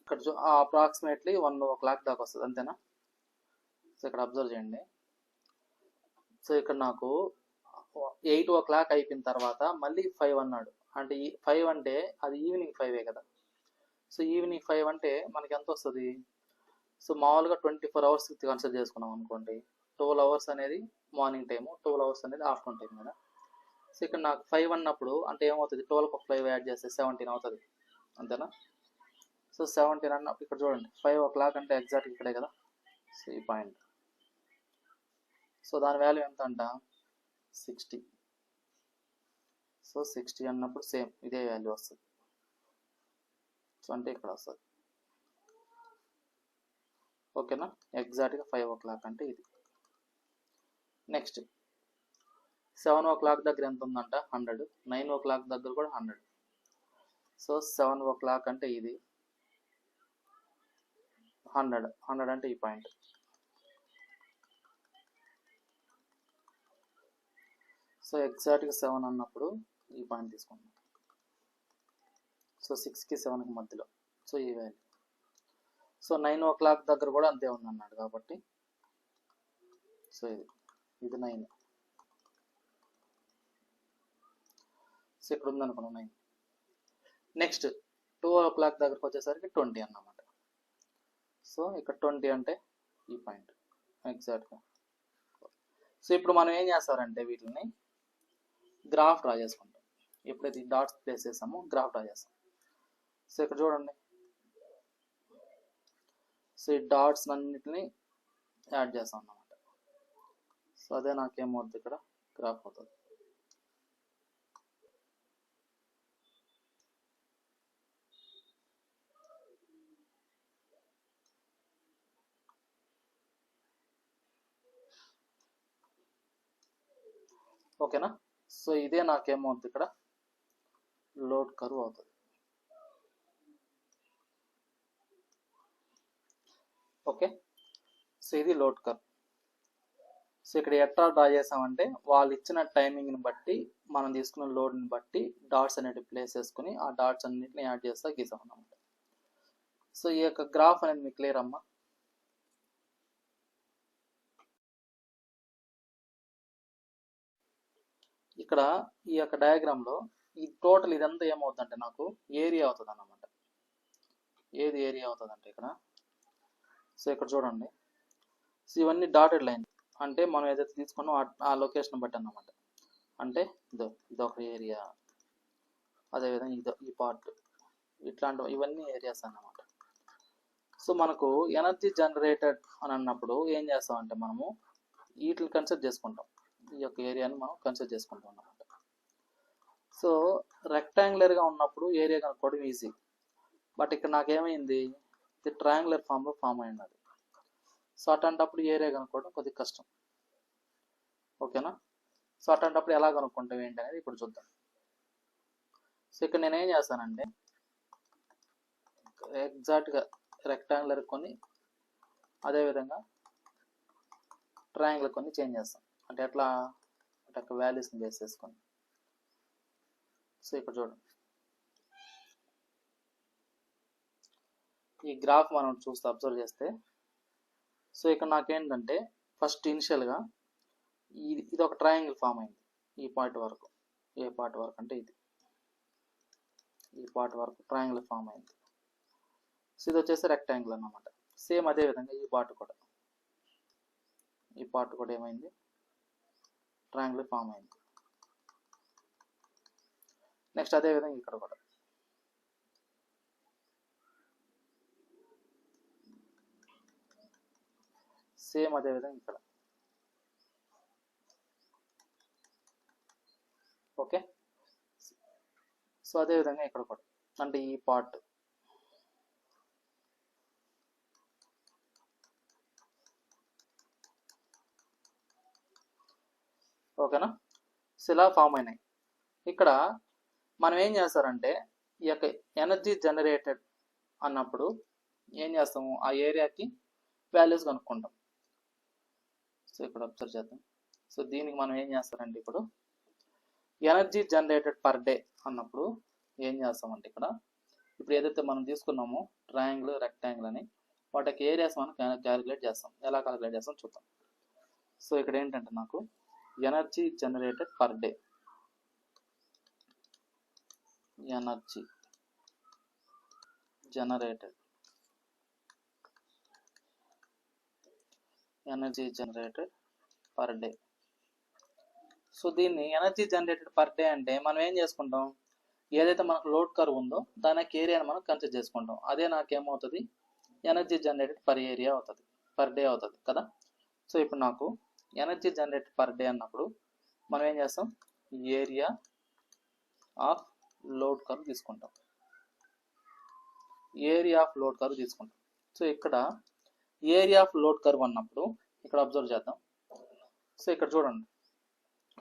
ఇక్కడ అప్రాక్సిమేట్లీ 1 o'clock దాకా వస్తుంది అంతేనా. సో ఇక్కడ అబ్జర్వ్ చేయండి. సో ఇక్కడ నాకు 8 o'clock అయిపోయిన తర్వాత మళ్ళీ 5 అన్నాడు. అంటే 5 అంటే అది ఈవినింగ్ 5 కదా. సో ఈవినింగ్ 5 అంటే మనకి ఎంత వస్తుంది. సో మామూలుగా 24 hours కన్సిడర్ చేసుకున్నాం అనుకోండి. 12 hours అనేది మార్నింగ్ టైము, 12 hours అనేది ఆఫ్టర్నూన్ టైం కదా. సో ఇక్కడ నాకు 5 అన్నప్పుడు అంటే ఏమవుతుంది 12కు 5 యాడ్ చేస్తే 17 అవుతుంది అంతేనా. సో 17 అన్నప్పుడు ఇక్కడ చూడండి 5 o'clock అంటే ఎగ్జాక్ట్ ఇక్కడే కదా. సో ఈ పాయింట్. సో దాని వాల్యూ ఎంత అంట 60. సో 60 అన్నప్పుడు సేమ్ ఇదే వాల్యూ వస్తుంది. సో అంటే ఇక్కడ వస్తుంది ఓకేనా. ఎగ్జాక్ట్గా 5 o'clock అంటే ఇది. నెక్స్ట్ 7 o'clock దగ్గర ఎంత ఉందంట 100. 9 o'clock దగ్గర కూడా 100. సో 7 o'clock అంటే ఇది 100 అంటే ఈ పాయింట్. సో ఎగ్జాక్ట్గా 7 అన్నప్పుడు ఈ పాయింట్ తీసుకుందాం. సో 6కి 7కి మధ్యలో. సో ఈ వాల్యూ. సో 9 o'clock దగ్గర కూడా అంతే ఉందన్నాడు కాబట్టి సో ఇది 9. సో ఇక్కడ ఉందనుకున్నాం 9. నెక్స్ట్ 2 o'clock దగ్గరకు వచ్చేసరికి 20 అన్నమాట. సో ఇక్కడ 20 అంటే ఈ పాయింట్ ఎగ్జాక్ట్గా. సో ఇప్పుడు మనం ఏం చేస్తారంటే వీటిని గ్రాఫ్ డ్రా చేసుకుంటాం. ఎప్పుడైతే ఈ డాట్స్ ప్లేస్ చేస్తామో గ్రాఫ్ డ్రా చేస్తాం. సో ఇక్కడ చూడండి. సో ఈ డాట్స్ అన్నిటిని యాడ్ చేస్తాం అన్నమాట. సో అదే నాకేమవుతుంది ఇక్కడ గ్రాఫ్ అవుతుంది. ఓకేనా. సో ఇదే నాకేమవుతుంది ఇక్కడ లోడ్ కర్వ్ అవుతుంది. ఓకే. సో ఇది లోడ్ కర్వ్. సో ఇక్కడ ఎట్లా డ్రా చేసామంటే వాళ్ళు ఇచ్చిన టైమింగ్ని బట్టి మనం తీసుకున్న లోడ్ని బట్టి డాట్స్ అనేవి ప్లేస్ చేసుకుని ఆ డాట్స్ అన్నిటిని యాడ్ చేస్తా గీసాం అన్నమాట. సో ఈ యొక్క గ్రాఫ్ అనేది మీకు క్లియర్ అమ్మా. ఇక్కడ ఈ యొక్క డయాగ్రామ్లో ఈ టోటల్ ఇదంతా ఏమవుతుందంటే నాకు ఏరియా అవుతుంది అన్నమాట. ఏది ఏరియా అవుతుందంటే ఇక్కడ సో ఇక్కడ చూడండి. సో ఇవన్నీ డాటెడ్ లైన్ అంటే మనం ఏదైతే తీసుకున్నామో ఆ లొకేషన్ బట్టి అన్నమాట. అంటే ఇదొక ఏరియా, అదేవిధంగా ఈ పార్ట్, ఇట్లాంటి ఇవన్నీ ఏరియాస్ అన్నమాట. సో మనకు ఎనర్జీ జనరేటెడ్ అని అన్నప్పుడు ఏం చేస్తామంటే మనము వీటిని కన్సిడర్ చేసుకుంటాం, ఈ యొక్క ఏరియాని మనం కన్సిడర్ చేసుకుంటాం అన్నమాట. సో రెక్టాంగులర్గా ఉన్నప్పుడు ఏరియా కనుక్కోవడం ఈజీ, బట్ ఇక్కడ నాకేమైంది, ఇది ట్రయాంగులర్ ఫామ్లో ఫామ్ అయినది. సో అట్లాంటప్పుడు ఏరియా కనుక్కోవడం కొద్దిగా కష్టం. ఓకేనా? సో అట్లాంటప్పుడు ఎలా కనుక్కుంటాం ఏంటి అనేది ఇప్పుడు చూద్దాం. సో ఇక్కడ నేను ఏం చేస్తానంటే ఎగ్జాక్ట్గా రెక్టాంగులర్ కొన్ని అదేవిధంగా ట్రయాంగులర్ కొన్ని చేంజ్ చేస్తాం. అంటే ఎట్లా అంటే వాల్యూస్ని బేస్ చేసుకొని. సో ఇక్కడ చూడండి, ఈ గ్రాఫ్ మనం చూస్తే అబ్జర్వ్ చేస్తే, సో ఇక్కడ నాకేంటంటే ఫస్ట్ ఇనిషియల్గా ఇది ఒక ట్రయాంగిల్ ఫామ్ అయింది ఈ పార్ట్ వరకు. ఏ పార్ట్ వరకు అంటే ఇది, ఈ పార్ట్ వరకు ట్రయాంగిల్ ఫామ్ అయింది. సో ఇది వచ్చేసి రెక్టాంగిల్ అన్నమాట. సేమ్ అదే విధంగా ఈ పార్ట్ కూడా ఏమైంది, ట్రయాంగిల్ ఫామ్ అయింది. నెక్స్ట్ అదే విధంగా ఇక్కడ కూడా సేమ్ అదే విధంగా ఇక్కడ. ఓకే, సో అదే విధంగా ఇక్కడ కూడా అంటే ఈ పార్ట్ ఓకేనా. సో ఇలా ఫామ్ అయినాయి. ఇక్కడ మనం ఏం చేస్తారంటే ఈ యొక్క ఎనర్జీ జనరేటెడ్ అన్నప్పుడు ఏం చేస్తాము, ఆ ఏరియాకి వాల్యూస్ కనుక్కుంటాం. సో ఇక్కడ అబ్జర్వ్ చేద్దాం. సో దీనికి మనం ఏం చేస్తారంటే ఇప్పుడు ఎనర్జీ జనరేటెడ్ పర్ డే అన్నప్పుడు ఏం చేస్తామంటే ఇక్కడ ఇప్పుడు ఏదైతే మనం తీసుకున్నామో ట్రయాంగిల్ రెక్టాంగిల్ అని వాటికి ఏరియాస్ మనం క్యాలిక్యులేట్ చేస్తాం. ఎలా క్యాలిక్యులేట్ చేస్తాం చూద్దాం. సో ఇక్కడ ఏంటంటే నాకు energy generated per day, energy generated per day. So దీన్ని ఎనర్జీ జనరేటెడ్ పర్ డే అంటే మనం ఏం చేసుకుంటాం, ఏదైతే మనకు లోడ్ కర్వ్ ఉందో దానికి ఏరియాని మనం కన్సిడర్ చేసుకుంటాం. అదే నాకేమవుతుంది, ఎనర్జీ జనరేటెడ్ పర్ ఏరియా అవుతుంది, పర్ డే అవుతుంది కదా. సో ఇప్పుడు నాకు ఎనర్జీ జనరేటెడ్ పర్ డే అన్నప్పుడు మనం ఏం చేస్తాం, ఏరియా ఆఫ్ లోడ్ కర్వ్ తీసుకుంటాం. సో ఇక్కడ ఏరియా ఆఫ్ లోడ్ కర్వ్ అన్నప్పుడు ఇక్కడ అబ్జర్వ్ చేద్దాం. సో ఇక్కడ చూడండి,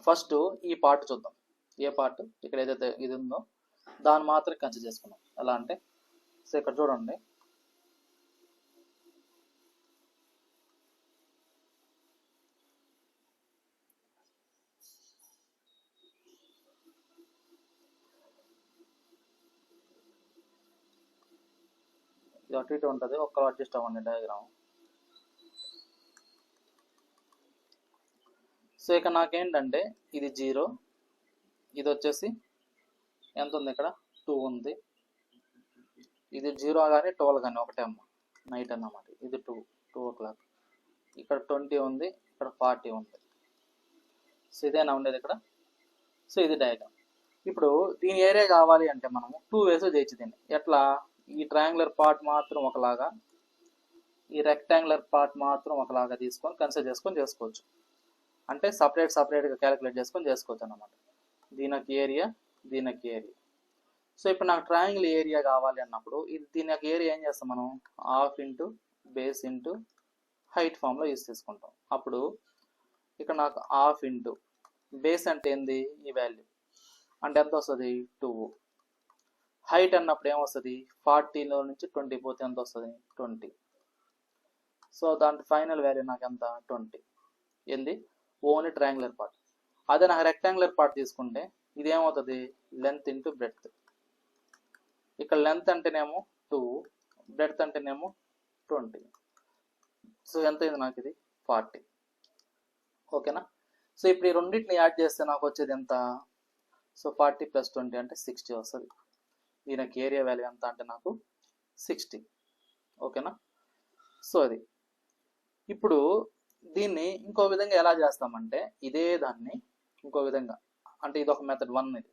ఫస్ట్ ఈ పార్ట్ చూద్దాం. ఏ పార్ట్, ఇక్కడ ఏదైతే ఇది ఉందో దాన్ని మాత్రం కన్సిడర్ చేసుకున్నాం. ఎలా అంటే సో ఇక్కడ చూడండి, ఇది అటు ఇటు ఉంటుంది, ఒక్క అడ్జస్ట్ అవ్వండి డయాగ్రామ్. సో ఇక నాకేంటంటే ఇది 0, ఇది వచ్చేసి ఎంత ఉంది, ఇక్కడ 2 ఉంది. ఇది 0 కానీ 12 కానీ ఒకటే అమ్మ, నైట్ అన్నమాట. ఇది 2 o'clock. ఇక్కడ 20 ఉంది, ఇక్కడ 40 ఉంది. సో ఇదేనా ఉండేది ఇక్కడ. సో ఇది డయాగ్రామ్. ఇప్పుడు దీని ఏరియా కావాలి అంటే మనము 2 ways చేయొచ్చు దీన్ని. ఎట్లా, ఈ ట్రయాంగులర్ పార్ట్ మాత్రం ఒకలాగా, ఈ రెక్టాంగులర్ పార్ట్ మాత్రం ఒకలాగా తీసుకొని కన్సిడర్ చేసుకొని చేసుకోవచ్చు. అంటే సపరేట్గా క్యాలిక్యులేట్ చేసుకొని చేసుకోవచ్చు అన్నమాట. దీనికి ఏరియా. సో ఇప్పుడు నాకు ట్రయాంగిల్ ఏరియా కావాలి అన్నప్పుడు దీని యొక్క ఏరియా ఏం చేస్తాం మనం, half into base into height ఫామ్లో యూస్ చేసుకుంటాం. అప్పుడు ఇక్కడ నాకు హాఫ్ ఇంటూ బేస్ అంటే ఏంది, ఈ వాల్యూ అంటే ఎంత వస్తుంది, 2. హైట్ అన్నప్పుడు ఏమొస్తుంది, 40లో నుంచి 20 పోతే ఎంత వస్తుంది, 20. సో దాంట్లో ఫైనల్ వాల్యూ నాకు ఎంత, 20. ఏంది, ఓన్లీ ట్రయాంగులర్ పార్ట్. అదే నాకు రెక్టాంగులర్ పార్ట్ తీసుకుంటే ఇది ఏమవుతుంది, లెంత్ ఇంటూ బ్రెడ్త్. ఇక్కడ లెంత్ అంటేనేమో 2, బ్రెడ్త్ అంటేనేమో 20. సో ఎంత అయింది నాకు, ఇది 40. ఓకేనా. సో ఇప్పుడు ఈ రెండింటిని యాడ్ చేస్తే నాకు వచ్చేది ఎంత, సో 40 + 20 అంటే 60 వస్తుంది. దీనికి ఏరియా వాల్యూ ఎంత అంటే నాకు 60. ఓకేనా. సో అది ఇప్పుడు దీన్ని ఇంకో విధంగా ఎలా చేస్తామంటే ఇదే దాన్ని ఇంకో విధంగా, అంటే ఇది ఒక మెథడ్ 1 ఇది.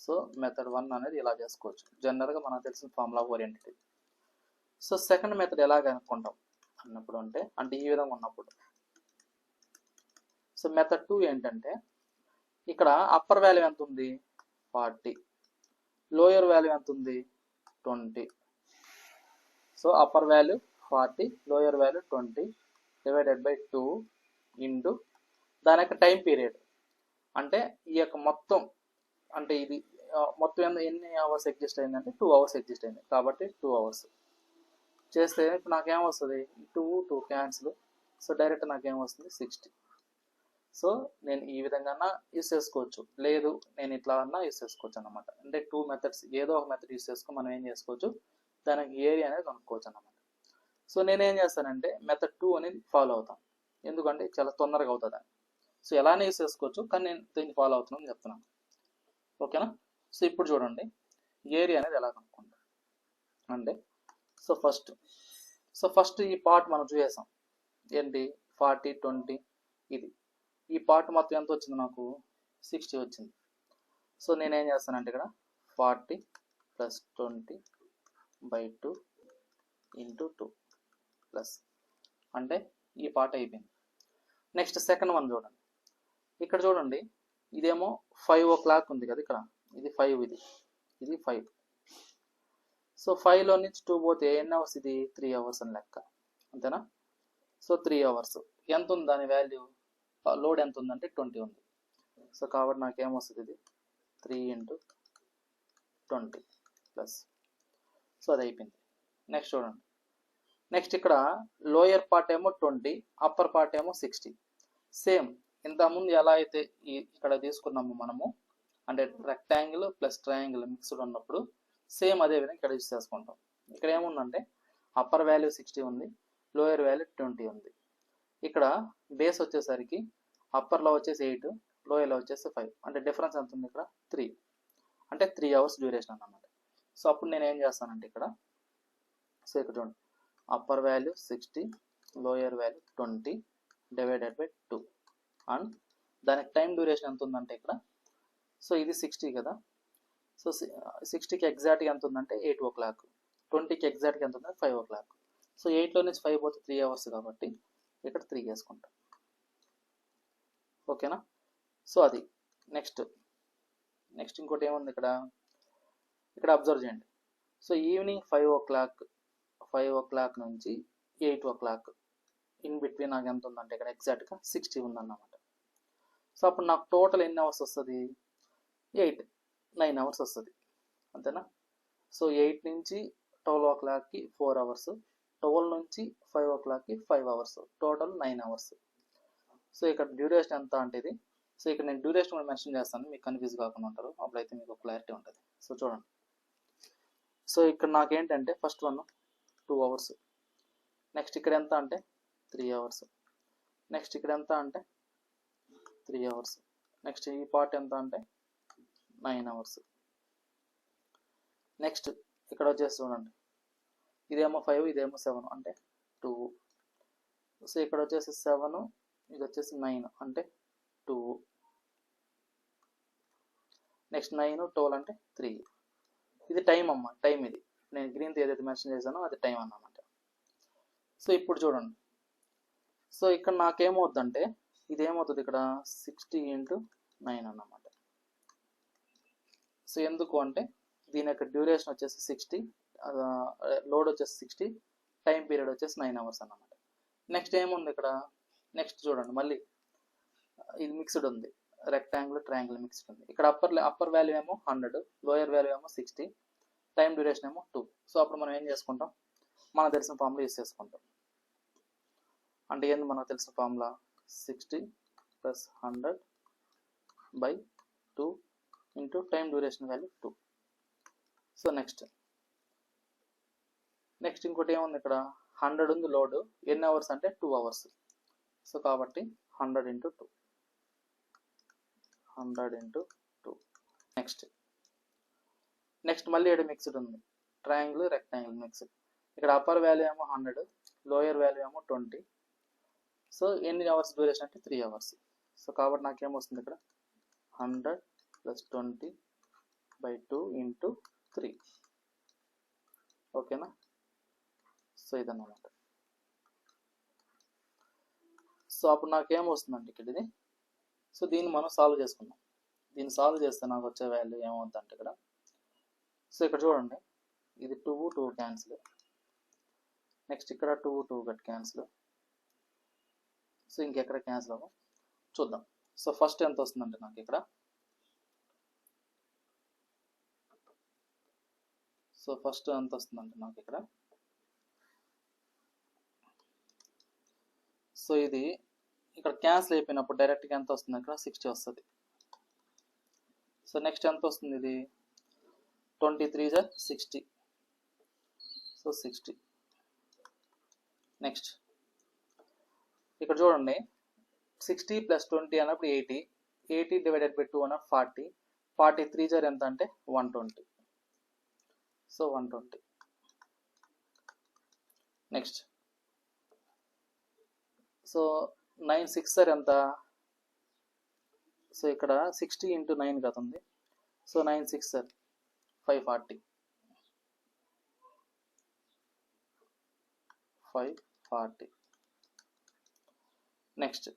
సో మెథడ్ 1 అనేది ఇలా చేసుకోవచ్చు. జనరల్గా మనకు తెలిసిన formula oriented. So second method ఎలా కనుక్కుంటాం అన్నప్పుడు అంటే ఈ విధంగా ఉన్నప్పుడు, సో మెథడ్ 2 ఏంటంటే ఇక్కడ అప్పర్ వాల్యూ ఎంత ఉంది 40, లోయర్ వాల్యూ ఎంత ఉంది 20. So upper value 40, lower value 20 divided by 2 into దాని యొక్క టైం పీరియడ్. అంటే ఈ యొక్క మొత్తం అంటే ఇది మొత్తం ఎన్ని అవర్స్ ఎగ్జిస్ట్ అయిందంటే 2 అవర్స్ ఎగ్జిస్ట్ అయింది కాబట్టి 2 అవర్స్ చేస్తే ఇప్పుడు నాకేమొస్తుంది 2 క్యాన్సిల్. సో డైరెక్ట్ నాకేమొస్తుంది 60. సో నేను ఈ విధంగా యూస్ చేసుకోవచ్చు, లేదు నేను ఇట్లా అన్నా యూస్ చేసుకోవచ్చు అన్నమాట. అంటే 2 మెథడ్స్ ఏదో ఒక మెథడ్ యూస్ చేసుకొని మనం ఏం చేసుకోవచ్చు, దానికి ఏరియా అనేది కనుక్కోవచ్చు అన్నమాట. సో నేనేం చేస్తానంటే మెథడ్ 2 అనేది ఫాలో అవుతాను, ఎందుకంటే చాలా తొందరగా అవుతుంది. సో ఎలానే యూస్ చేసుకోవచ్చు కానీ నేను దీన్ని ఫాలో అవుతున్నాను చెప్తున్నాను. ఓకేనా? సో ఇప్పుడు చూడండి ఏరియా అనేది ఎలా కనుక్కుంటాం అంటే సో ఫస్ట్ ఈ పార్ట్ మనం చూసేసాం ఏంటి 40, 20 ఇది. ఈ పార్ట్ మొత్తం ఎంత వచ్చింది నాకు 60 వచ్చింది. సో నేనేం చేస్తానంటే ఇక్కడ 40 + 20/2 × 2 ప్లస్ అంటే ఈ పార్ట్ అయిపోయింది. నెక్స్ట్ సెకండ్ వన్ చూడండి, ఇక్కడ చూడండి ఇదేమో 5 o'clock ఉంది కదా ఇక్కడ, ఇది 5, ఇది 5. సో 5లో నుంచి 2 పోతే ఎన్ని అవర్స్, ఇది 3 అవర్స్ అని లెక్క, అంతేనా? సో 3 అవర్స్ ఎంత ఉంది దాని వాల్యూ, లోడ్ ఎంత ఉందంటే 20 ఉంది. సో కాబట్టి నాకేమొస్తుంది, ఇది 3 × 20 ప్లస్. సో అది అయిపోయింది. నెక్స్ట్ చూడండి, నెక్స్ట్ ఇక్కడ లోయర్ పార్ట్ ఏమో 20, అప్పర్ పార్ట్ ఏమో 60. సేమ్ ఇంతకుముందు ఎలా అయితే ఇక్కడ తీసుకున్నాము మనము, అంటే రెక్టాంగిల్ ప్లస్ ట్రయాంగిల్ మిక్స్డ్ ఉన్నప్పుడు సేమ్ అదే విధంగా ఇక్కడ యూస్ చేసుకుంటాం. ఇక్కడ ఏముందంటే అప్పర్ వాల్యూ 60 ఉంది, లోయర్ వాల్యూ 20 ఉంది. ఇక్కడ బేస్ వచ్చేసరికి అప్పర్లో వచ్చేసి 8, లోయర్లో వచ్చేసి 5, అంటే డిఫరెన్స్ ఎంత ఉంది ఇక్కడ 3, అంటే 3 అవర్స్ డ్యూరేషన్ అన్నమాట. సో అప్పుడు నేను ఏం చేస్తానంటే ఇక్కడ, సో ఇక్కడ చూడండి upper value 60, lower value 20 divided by 2 and దానికి టైం డ్యూరేషన్ ఎంత ఉందంటే ఇక్కడ, సో ఇది 60 కదా, సో 60కి ఎగ్జాక్ట్గా ఎంత ఉందంటే 8 o'clock, 20కి ఎగ్జాక్ట్గా ఎంత ఉందంటే 5 o'clock. సో 8లో నుంచి 5 పోతే 3 అవర్స్ కాబట్టి ఇక్కడ 3 వేసుకుంటాం. ఓకేనా? సో అది నెక్స్ట్ ఇంకోటి ఏముంది ఇక్కడ అబ్జర్వ్ చేయండి. సో ఈవినింగ్ 5 o'clock నుంచి 8 o'clock ఇన్ బిట్వీన్ నాకు ఎంత ఉందంటే ఇక్కడ ఎగ్జాక్ట్గా 60 ఉందన్నమాట. సో అప్పుడు నాకు టోటల్ ఎన్ని అవర్స్ వస్తుంది, 9 అవర్స్ వస్తుంది, అంతేనా? సో 8 నుంచి 12 o'clockకి 4 అవర్స్, 12 నుంచి 5 o'clockకి 5 అవర్స్, టోటల్ 9 అవర్స్. సో ఇక్కడ డ్యూరేషన్ ఎంత అంటే ఇది, సో ఇక్కడ నేను డ్యూరేషన్ కూడా మెన్షన్ చేస్తాను, మీకు కన్ఫ్యూజ్ కాకుండా ఉంటారు, అప్పుడైతే మీకు క్లారిటీ ఉంటుంది. సో చూడండి, సో ఇక్కడ నాకేంటంటే ఫస్ట్ వన్ 2 అవర్స్, నెక్స్ట్ ఇక్కడ ఎంత అంటే 3 అవర్స్, నెక్స్ట్ ఇక్కడ ఎంత అంటే 3 అవర్స్, నెక్స్ట్ ఈ పార్ట్ ఎంత అంటే 9 అవర్స్. నెక్స్ట్ ఇక్కడ వచ్చేసి చూడండి ఇదేమో 5, ఇదేమో 7 అంటే 2. సో ఇక్కడ వచ్చేసి 7, ఇది వచ్చేసి 9 అంటే 2. నెక్స్ట్ 9, 12 అంటే 3. ఇది టైం అమ్మ, టైం ఇది నేను గ్రీన్తో ఏదైతే మెన్షన్ చేశానో అది టైం అన్నమాట. సో ఇప్పుడు చూడండి, సో ఇక్కడ నాకేమవుతుందంటే ఇది ఏమవుతుంది ఇక్కడ 60 × 9 అన్నమాట. సో ఎందుకు అంటే దీని యొక్క డ్యూరేషన్ వచ్చేసి 60, లోడ్ వచ్చేసి 60, టైం పీరియడ్ వచ్చేసి 9 అవర్స్ అన్నమాట. నెక్స్ట్ ఏముంది ఇక్కడ, నెక్స్ట్ చూడండి మళ్ళీ ఇది మిక్స్డ్ ఉంది, రెక్టాంగిల్ ట్రయాంగిల్ మిక్స్డ్ ఉంది. ఇక్కడ అప్పర్ వాల్యూ ఏమో 100, లోయర్ వాల్యూ ఏమో 60, టైం డ్యూరేషన్ ఏమో 2. సో అప్పుడు మనం ఏం చేసుకుంటాం, మనకు తెలిసిన ఫార్ములా యూస్ చేసుకుంటాం. అంటే ఏంది మనకు తెలిసిన formula, 60 + 100/2 × time duration value 2. So next ఇంకోటి ఏముంది ఇక్కడ 100 ఉంది లోడ్, ఎన్ని అవర్స్ అంటే 2 అవర్స్. సో కాబట్టి 100 × 2, 100 × 2. నెక్స్ట్ మళ్ళీ ఇక్కడ మిక్స్డ్ ఉంది, ట్రయాంగిల్ రెక్టాంగిల్ మిక్స్డ్. ఇక్కడ అప్పర్ వాల్యూ ఏమో 100, లోయర్ వాల్యూ ఏమో 20. సో ఎన్ని అవర్స్ డ్యూరేషన్ అంటే 3 అవర్స్. సో కాబట్టి నాకేమొస్తుంది ఇక్కడ 100 + 20/2 × 3. ఓకేనా? సో ఇదన్నమాట. సో అప్పుడు నాకేం వస్తుందంటే ఇక్కడ ఇది, సో దీన్ని మనం సాల్వ్ చేసుకుందాం. దీన్ని సాల్వ్ చేస్తే నాకు వచ్చే వాల్యూ ఏమవుతుందంటే ఇక్కడ, సో ఇక్కడ చూడండి, ఇది 2 క్యాన్సిల్, నెక్స్ట్ ఇక్కడ 2 గట్ క్యాన్సిల్, సో ఇంకెక్కడ క్యాన్సిల్ అవ్వం చూద్దాం. సో ఫస్ట్ ఎంత వస్తుందంటే నాకు ఇక్కడ, సో ఫస్ట్ ఎంత వస్తుందంటే నాకు ఇక్కడ, సో ఇది ఇక్కడ క్యాన్సిల్ అయిపోయినప్పుడు డైరెక్ట్గా ఎంత వస్తుంది ఇక్కడ 60 వస్తుంది. సో నెక్స్ట్ ఎంత వస్తుంది, ఇది 23 60, సో 60. నెక్స్ట్ ఇక్కడ చూడండి, 60 + 20 అన్నప్పుడు 80, 80 డివైడెడ్ బై 2 అన్నప్పుడు 40, 43 ఎంత అంటే 120, సో 120. నెక్స్ట్ సో 9 6 ఎంత, సో ఇక్కడ 60 × 9 కదా ఉంది, సో 9 6 540, 540. నెక్స్ట్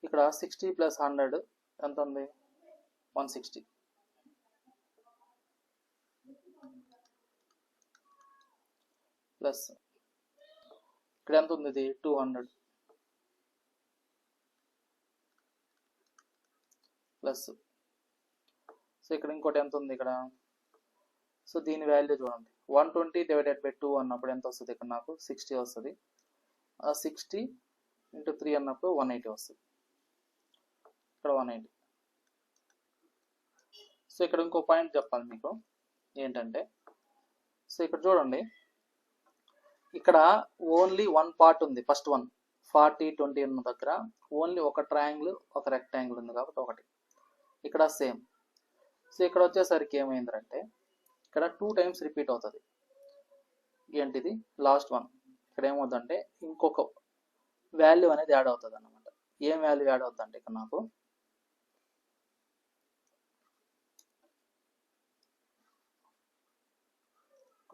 ఇక్కడ 60 + 100 ఎంత ఉంది, 160, ప్లస్ ఇక్కడ ఎంత ఉంది, ఇది 200, ప్లస్ సో ఇక్కడ ఇంకోటి ఎంత ఉంది ఇక్కడ, సో దీని వాల్యూ చూడండి, 120 డివైడెడ్ బై 2 అన్నప్పుడు ఎంత వస్తుంది ఇక్కడ నాకు 60 వస్తుంది, 60 × 3 అన్నప్పుడు 180 వస్తుంది, ఇక్కడ 180. సో ఇక్కడ ఇంకో పాయింట్ చెప్పాలి మీకు ఏంటంటే, సో ఇక్కడ చూడండి, ఇక్కడ ఓన్లీ వన్ పార్ట్ ఉంది, ఫస్ట్ వన్ 40 20 ఉన్న దగ్గర ఓన్లీ ఒక ట్రయాంగిల్ ఒక రెక్టాంగిల్ ఉంది కాబట్టి ఒకటి, ఇక్కడ సేమ్. సో ఇక్కడ వచ్చేసరికి ఏమైందంటే ఇక్కడ 2 టైమ్స్ రిపీట్ అవుతుంది, ఏంటిది లాస్ట్ వన్, ఇక్కడ ఏమవుతుందంటే ఇంకొక వాల్యూ అనేది యాడ్ అవుతుంది అన్నమాట. ఏం వాల్యూ యాడ్ అవుతుంది అంటే ఇక్కడ నాకు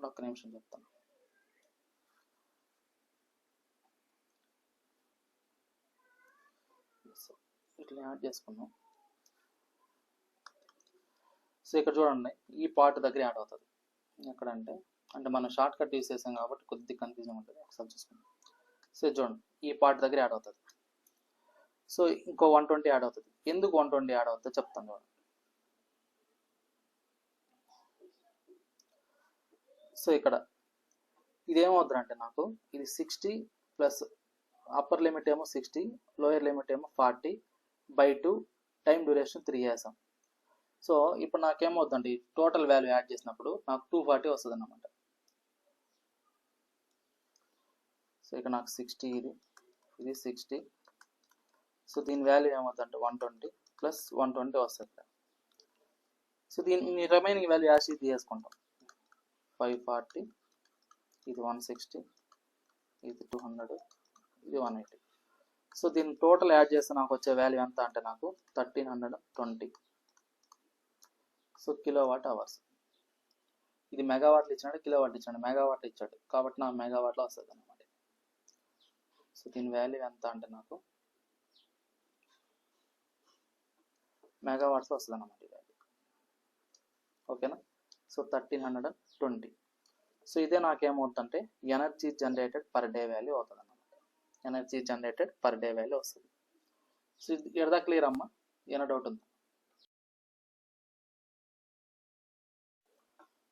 ఒక్క నిమిషం చెప్తాను. ఇట్లా యాడ్ చేసుకున్నాం. సో ఇక్కడ చూడండి, ఈ పార్ట్ దగ్గర యాడ్ అవుతుంది, ఎక్కడంటే మనం షార్ట్ కట్ యూస్ చేసాం కాబట్టి కొద్దిగా కన్ఫ్యూజన్ ఉంటుంది, ఒకసారి చూసుకుందాం. సో చూడండి, ఈ పార్ట్ దగ్గర యాడ్ అవుతుంది, సో ఇంకో 120 యాడ్ అవుతుంది. ఎందుకు 120 యాడ్ అవుతుందో చెప్తాను చూడండి. సో ఇక్కడ ఇదేమవుతుంది అంటే నాకు ఇది 60 ప్లస్ అప్పర్ లిమిట్ ఏమో 60, లోయర్ లిమిట్ ఏమో 40/2, టైం డ్యూరేషన్ 3 వేసాం. సో ఇప్పుడు నాకేమవుతుందండి, టోటల్ వాల్యూ యాడ్ చేసినప్పుడు నాకు 240 వస్తుంది అన్నమాట. సో ఇక్కడ నాకు 60, ఇది 60, సో దీని వాల్యూ ఏమవుతుందంటే 120 ప్లస్ 120 వస్తుంది. సో దీని రిమైనింగ్ వాల్యూ యాడ్ ఇది చేసుకుంటాం, 540, ఇది 160, ఇది 200, ఇది 180. సో దీన్ని టోటల్ యాడ్ చేస్తే నాకు వచ్చే వాల్యూ ఎంత అంటే నాకు 1320, సో కిలోవాట్ అవర్స్. ఇది మెగావాట్లు ఇచ్చాడు, కిలోవాట్ ఇచ్చాడు, మెగావాట్ ఇచ్చాడు కాబట్టి నాకు మెగావాట్లో వస్తుంది అన్నమాట. సో దీని వాల్యూ ఎంత అంటే నాకు మెగావాట్స్ వస్తుంది అన్నమాట ఈ వాల్యూ. ఓకేనా, సో 1320. సో ఇదే నాకేమవుతుందంటే energy generated per day value అవుతుంది అన్నమాట. Energy generated per day value వస్తుంది. సో ఎడదా క్లియర్ అమ్మా, ఏమైనా డౌట్ ఉందా?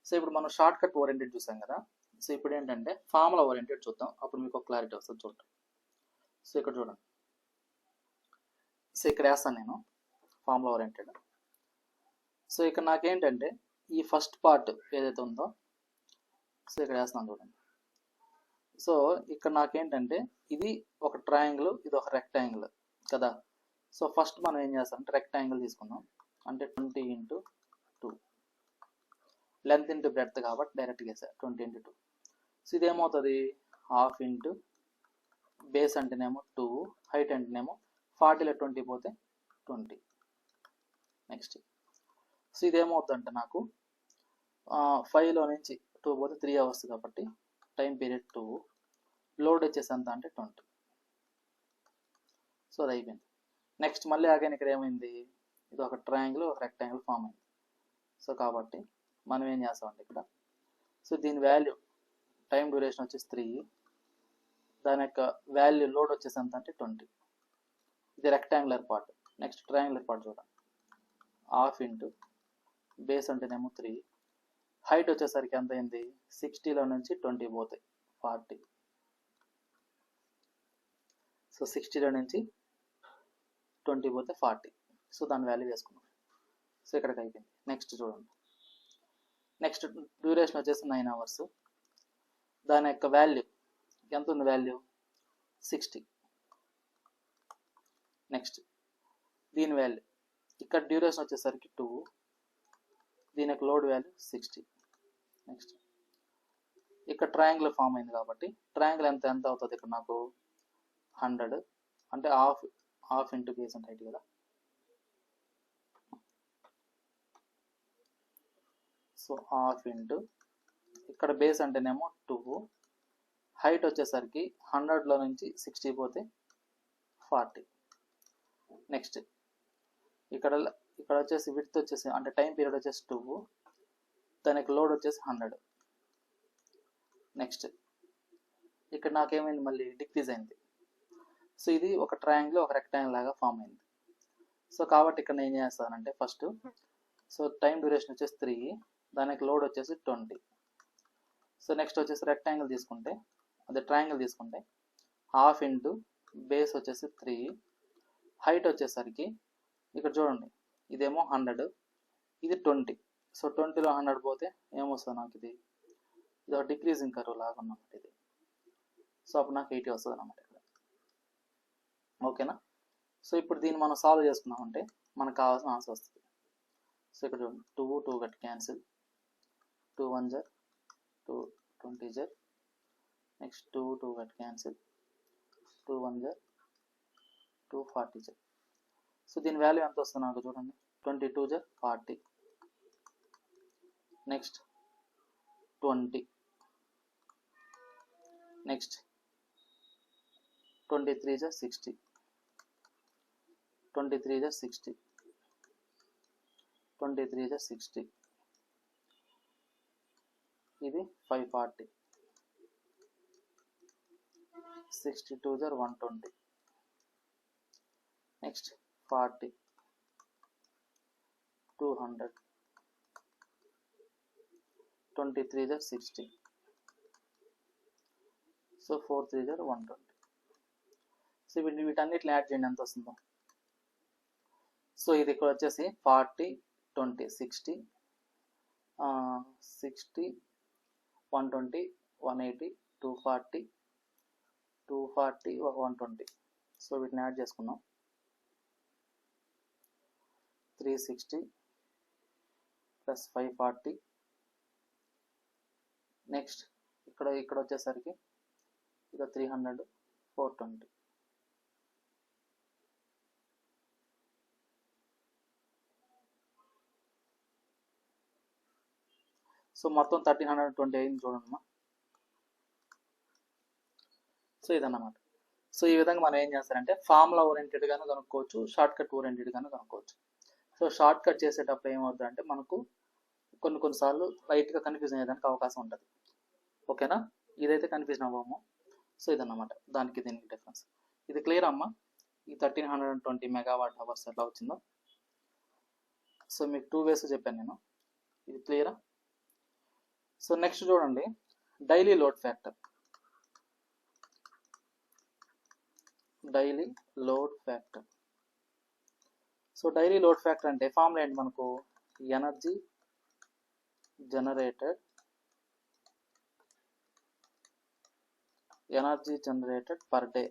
సో ఇప్పుడు మనం షార్ట్ కట్ ఓరియంటెడ్ చూసాం కదా, సో ఇప్పుడు ఏంటంటే ఫార్ములా ఓరియంటెడ్ చూద్దాం, అప్పుడు మీకు ఒక క్లారిటీ వస్తుంది చూడండి. సో ఇక్కడ చూడండి, సో ఇక్కడ వేస్తాను నేను ఫార్ములా ఓరియంటెడ్. సో ఇక్కడ నాకేంటంటే ఈ ఫస్ట్ పార్ట్ ఏదైతే ఉందో, సో ఇక్కడ వేస్తున్నాను చూడండి. సో ఇక్కడ నాకేంటంటే ఇది ఒక ట్రయాంగిల్, ఇది ఒక రెక్టాంగిల్ కదా. సో ఫస్ట్ మనం ఏం చేస్తామంటే రెక్టాంగిల్ తీసుకుందాం, అంటే 20 × 2, లెంత్ ఇంటూ బ్రెడ్త్ కాబట్టి డైరెక్ట్గా వేసారు 20 × 2. సో ఇదేమవుతుంది, హాఫ్ ఇంటూ బేస్ అంటేనేమో 2, హైట్ అంటేనేమో 40లో 20 పోతే 20. నెక్స్ట్ సో ఇదేమవుతుందంటే నాకు 5లో నుంచి 2 పోతే 3 అవర్స్ కాబట్టి టైం పీరియడ్ 2, లోడ్ వచ్చేసి ఎంత అంటే 20. సో అది అయిపోయింది. నెక్స్ట్ మళ్ళీ అగైన్ ఇక్కడ ఏమైంది, ఇది ఒక ట్రయాంగిల్ ఒక రెక్టాంగిల్ ఫామ్ అయింది. సో కాబట్టి మనం ఏం చేస్తామంటే ఇక్కడ, సో దీని వాల్యూ టైం డ్యూరేషన్ వచ్చేసి 3, దాని యొక్క వాల్యూ లోడ్ వచ్చేసి ఎంత అంటే 20. ఇది rectangular part. Next triangular part చూడండి, హాఫ్ ఇంటూ బేస్ అంటేనేమో 3, హైట్ వచ్చేసరికి ఎంత అయింది, 60లో నుంచి 20 పోతాయి 40. సో 60లో నుంచి 20 పోతే 40. సో దాని వాల్యూ వేసుకున్నాం. సో ఇక్కడికి అయిపోయింది. నెక్స్ట్ చూడండి, నెక్స్ట్ డ్యూరేషన్ వచ్చేసి 9 అవర్స్. దాని యొక్క వాల్యూ ఎంత ఉంది, వాల్యూ 60. నెక్స్ట్ దీని వాల్యూ ఇక్కడ డ్యూరేషన్ వచ్చేసరికి 2, దీని యొక్క లోడ్ వాల్యూ 60. నెక్స్ట్ ఇక్కడ ట్రయాంగిల్ ఫామ్ అయింది కాబట్టి ట్రయాంగిల్ ఎంత అవుతుంది ఇక్కడ నాకు 100, అంటే హాఫ్ ఇంటూ బేస్ అంటే హైట్ కదా. సో హాఫ్ ఇంటూ ఇక్కడ బేస్ అంటేనేమో 2, హైట్ వచ్చేసరికి 100లో నుంచి 60 పోతే 40. నెక్స్ట్ ఇక్కడ వచ్చేసి విడ్త్ వచ్చేసి అంటే టైం పీరియడ్ వచ్చేసి 2, దానికి లోడ్ వచ్చేసి 100. నెక్స్ట్ ఇక్కడ నాకేమైంది, మళ్ళీ డిక్రీజ్ అయింది. సో ఇది ఒక ట్రయాంగిల్ ఒక రెక్టాంగిల్ లాగా ఫామ్ అయింది. సో కాబట్టి ఇక్కడ నేను ఏం చేస్తానంటే ఫస్ట్, సో టైం డ్యూరేషన్ వచ్చేసి 3, దానికి లోడ్ వచ్చేసి 20. సో నెక్స్ట్ వచ్చేసి రెక్టాంగిల్ తీసుకుంటే, అదే ట్రయాంగిల్ తీసుకుంటే హాఫ్ ఇంటూ బేస్ వచ్చేసి 3, హైట్ వచ్చేసరికి ఇక్కడ చూడండి ఇదేమో 100, ఇది 20. సో 20లో 100 పోతే ఏమొస్తుంది నాకు, ఇది ఒక డిక్రీజింగ్ కర్వ్ లాగా ఉన్నమాట ఇది. సో అప్పుడు నాకు 80 వస్తుంది అన్నమాట ఇక్కడ. ఓకేనా. సో ఇప్పుడు దీన్ని మనం సాల్వ్ చేసుకున్నామంటే మనకు కావాల్సిన ఆన్సర్ వస్తుంది. సో ఇక్కడ చూడండి 2 గట్ క్యాన్సిల్, 2 1 జర్ 2 20 జర్, నెక్స్ట్ 2 గట్ క్యాన్సిల్, 2 1 జర్ 2 40 జర్. సో దీని వాల్యూ ఎంత వస్తుంది నాకు చూడండి, 22 జర్ 40, నెక్స్ట్ 20, నెక్స్ట్ 23 జర్ 60, 23 జర్ 60, 23 జర్ 60, ఇది 540, 62 జర్ 120, నెక్స్ట్ 40, 200, 23 జర్ 60, సో 4 3 జర్ 120. సో వీటన్నిటిని యాడ్ చేయండి ఎంత వస్తుందో. సో ఇది ఇక్కడ వచ్చేసి 40 20 60 60 120 180 240 240 120. సో వీటిని యాడ్ చేసుకున్నాం, 360 ప్లస్ 540, నెక్స్ట్ ఇక్కడ వచ్చేసరికి ఇక 300 420. సో మొత్తం 1320 అయింది చూడండి. సో ఇదన్నమాట. సో ఈ విధంగా మనం ఏం చేస్తారంటే ఫార్ములా ఓరియంటెడ్ గాను కనుక్కోవచ్చు, షార్ట్ కట్ ఓరియంటెడ్ గాను కనుక్కోవచ్చు. సో షార్ట్ కట్ చేసేటప్పుడు ఏమవుతుందంటే మనకు కొన్నిసార్లు లైట్గా కన్ఫ్యూజన్ అయ్యేదానికి అవకాశం ఉంటుంది. ఓకేనా, ఇదైతే కన్ఫ్యూజన్ అవ్వము. సో ఇదన్నమాట దానికి దీనికి డిఫరెన్స్. ఇది క్లియర్ అమ్మా, ఈ 1320 మెగావాట్ అవర్స్ ఎట్లా వచ్చిందో. సో మీకు 2 వేస్ చెప్పాను నేను, ఇది క్లియరా. సో నెక్స్ట్ చూడండి, daily load factor. Daily load factor. So daily load factor అంటే ఫార్ములా ఏంటి మనకు, energy generated per day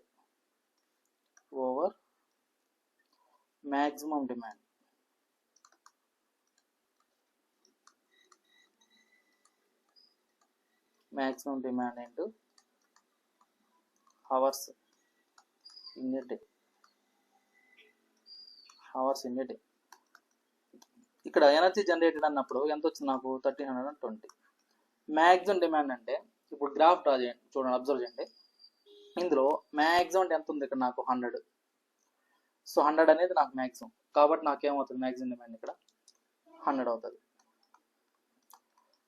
over maximum demand. Maximum demand into hours in a day. Hours in a day. ఇక్కడ energy generated అన్నప్పుడు ఎంత వచ్చింది నాకు 1320. Maximum demand అంటే ఇప్పుడు గ్రాఫ్ డ్రా చేయండి, చూడండి, అబ్జర్వ్ చేయండి. ఇందులో మ్యాక్సిమం ఎంత ఉంది ఇక్కడ నాకు 100. సో 100 అనేది నాకు మ్యాక్సిమం, కాబట్టి నాకేమవుతుంది మ్యాక్సిమం డిమాండ్ ఇక్కడ 100 అవుతుంది.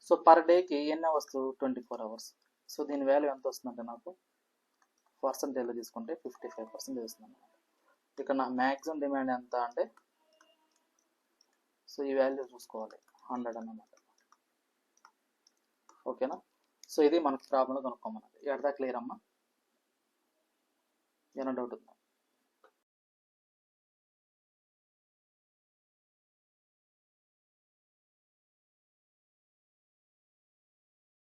సో పర్ డేకి ఎన్ని అవర్స్? 24 అవర్స్. సో దీని వాల్యూ ఎంత వస్తుందంటే నాకు పర్సంటేజ్లో తీసుకుంటే 55% వస్తుంది. ఇక్కడ నా మ్యాక్సిమం డిమాండ్ ఎంత అంటే, సో ఈ వాల్యూ చూసుకోవాలి 100 అన్నమాట. ఓకేనా? సో ఇది మనకు ప్రాబ్లంలో కనుక్కోమన్నది. ఎడదా క్లియర్ అమ్మా? ఏమైనా డౌట్ ఉందా?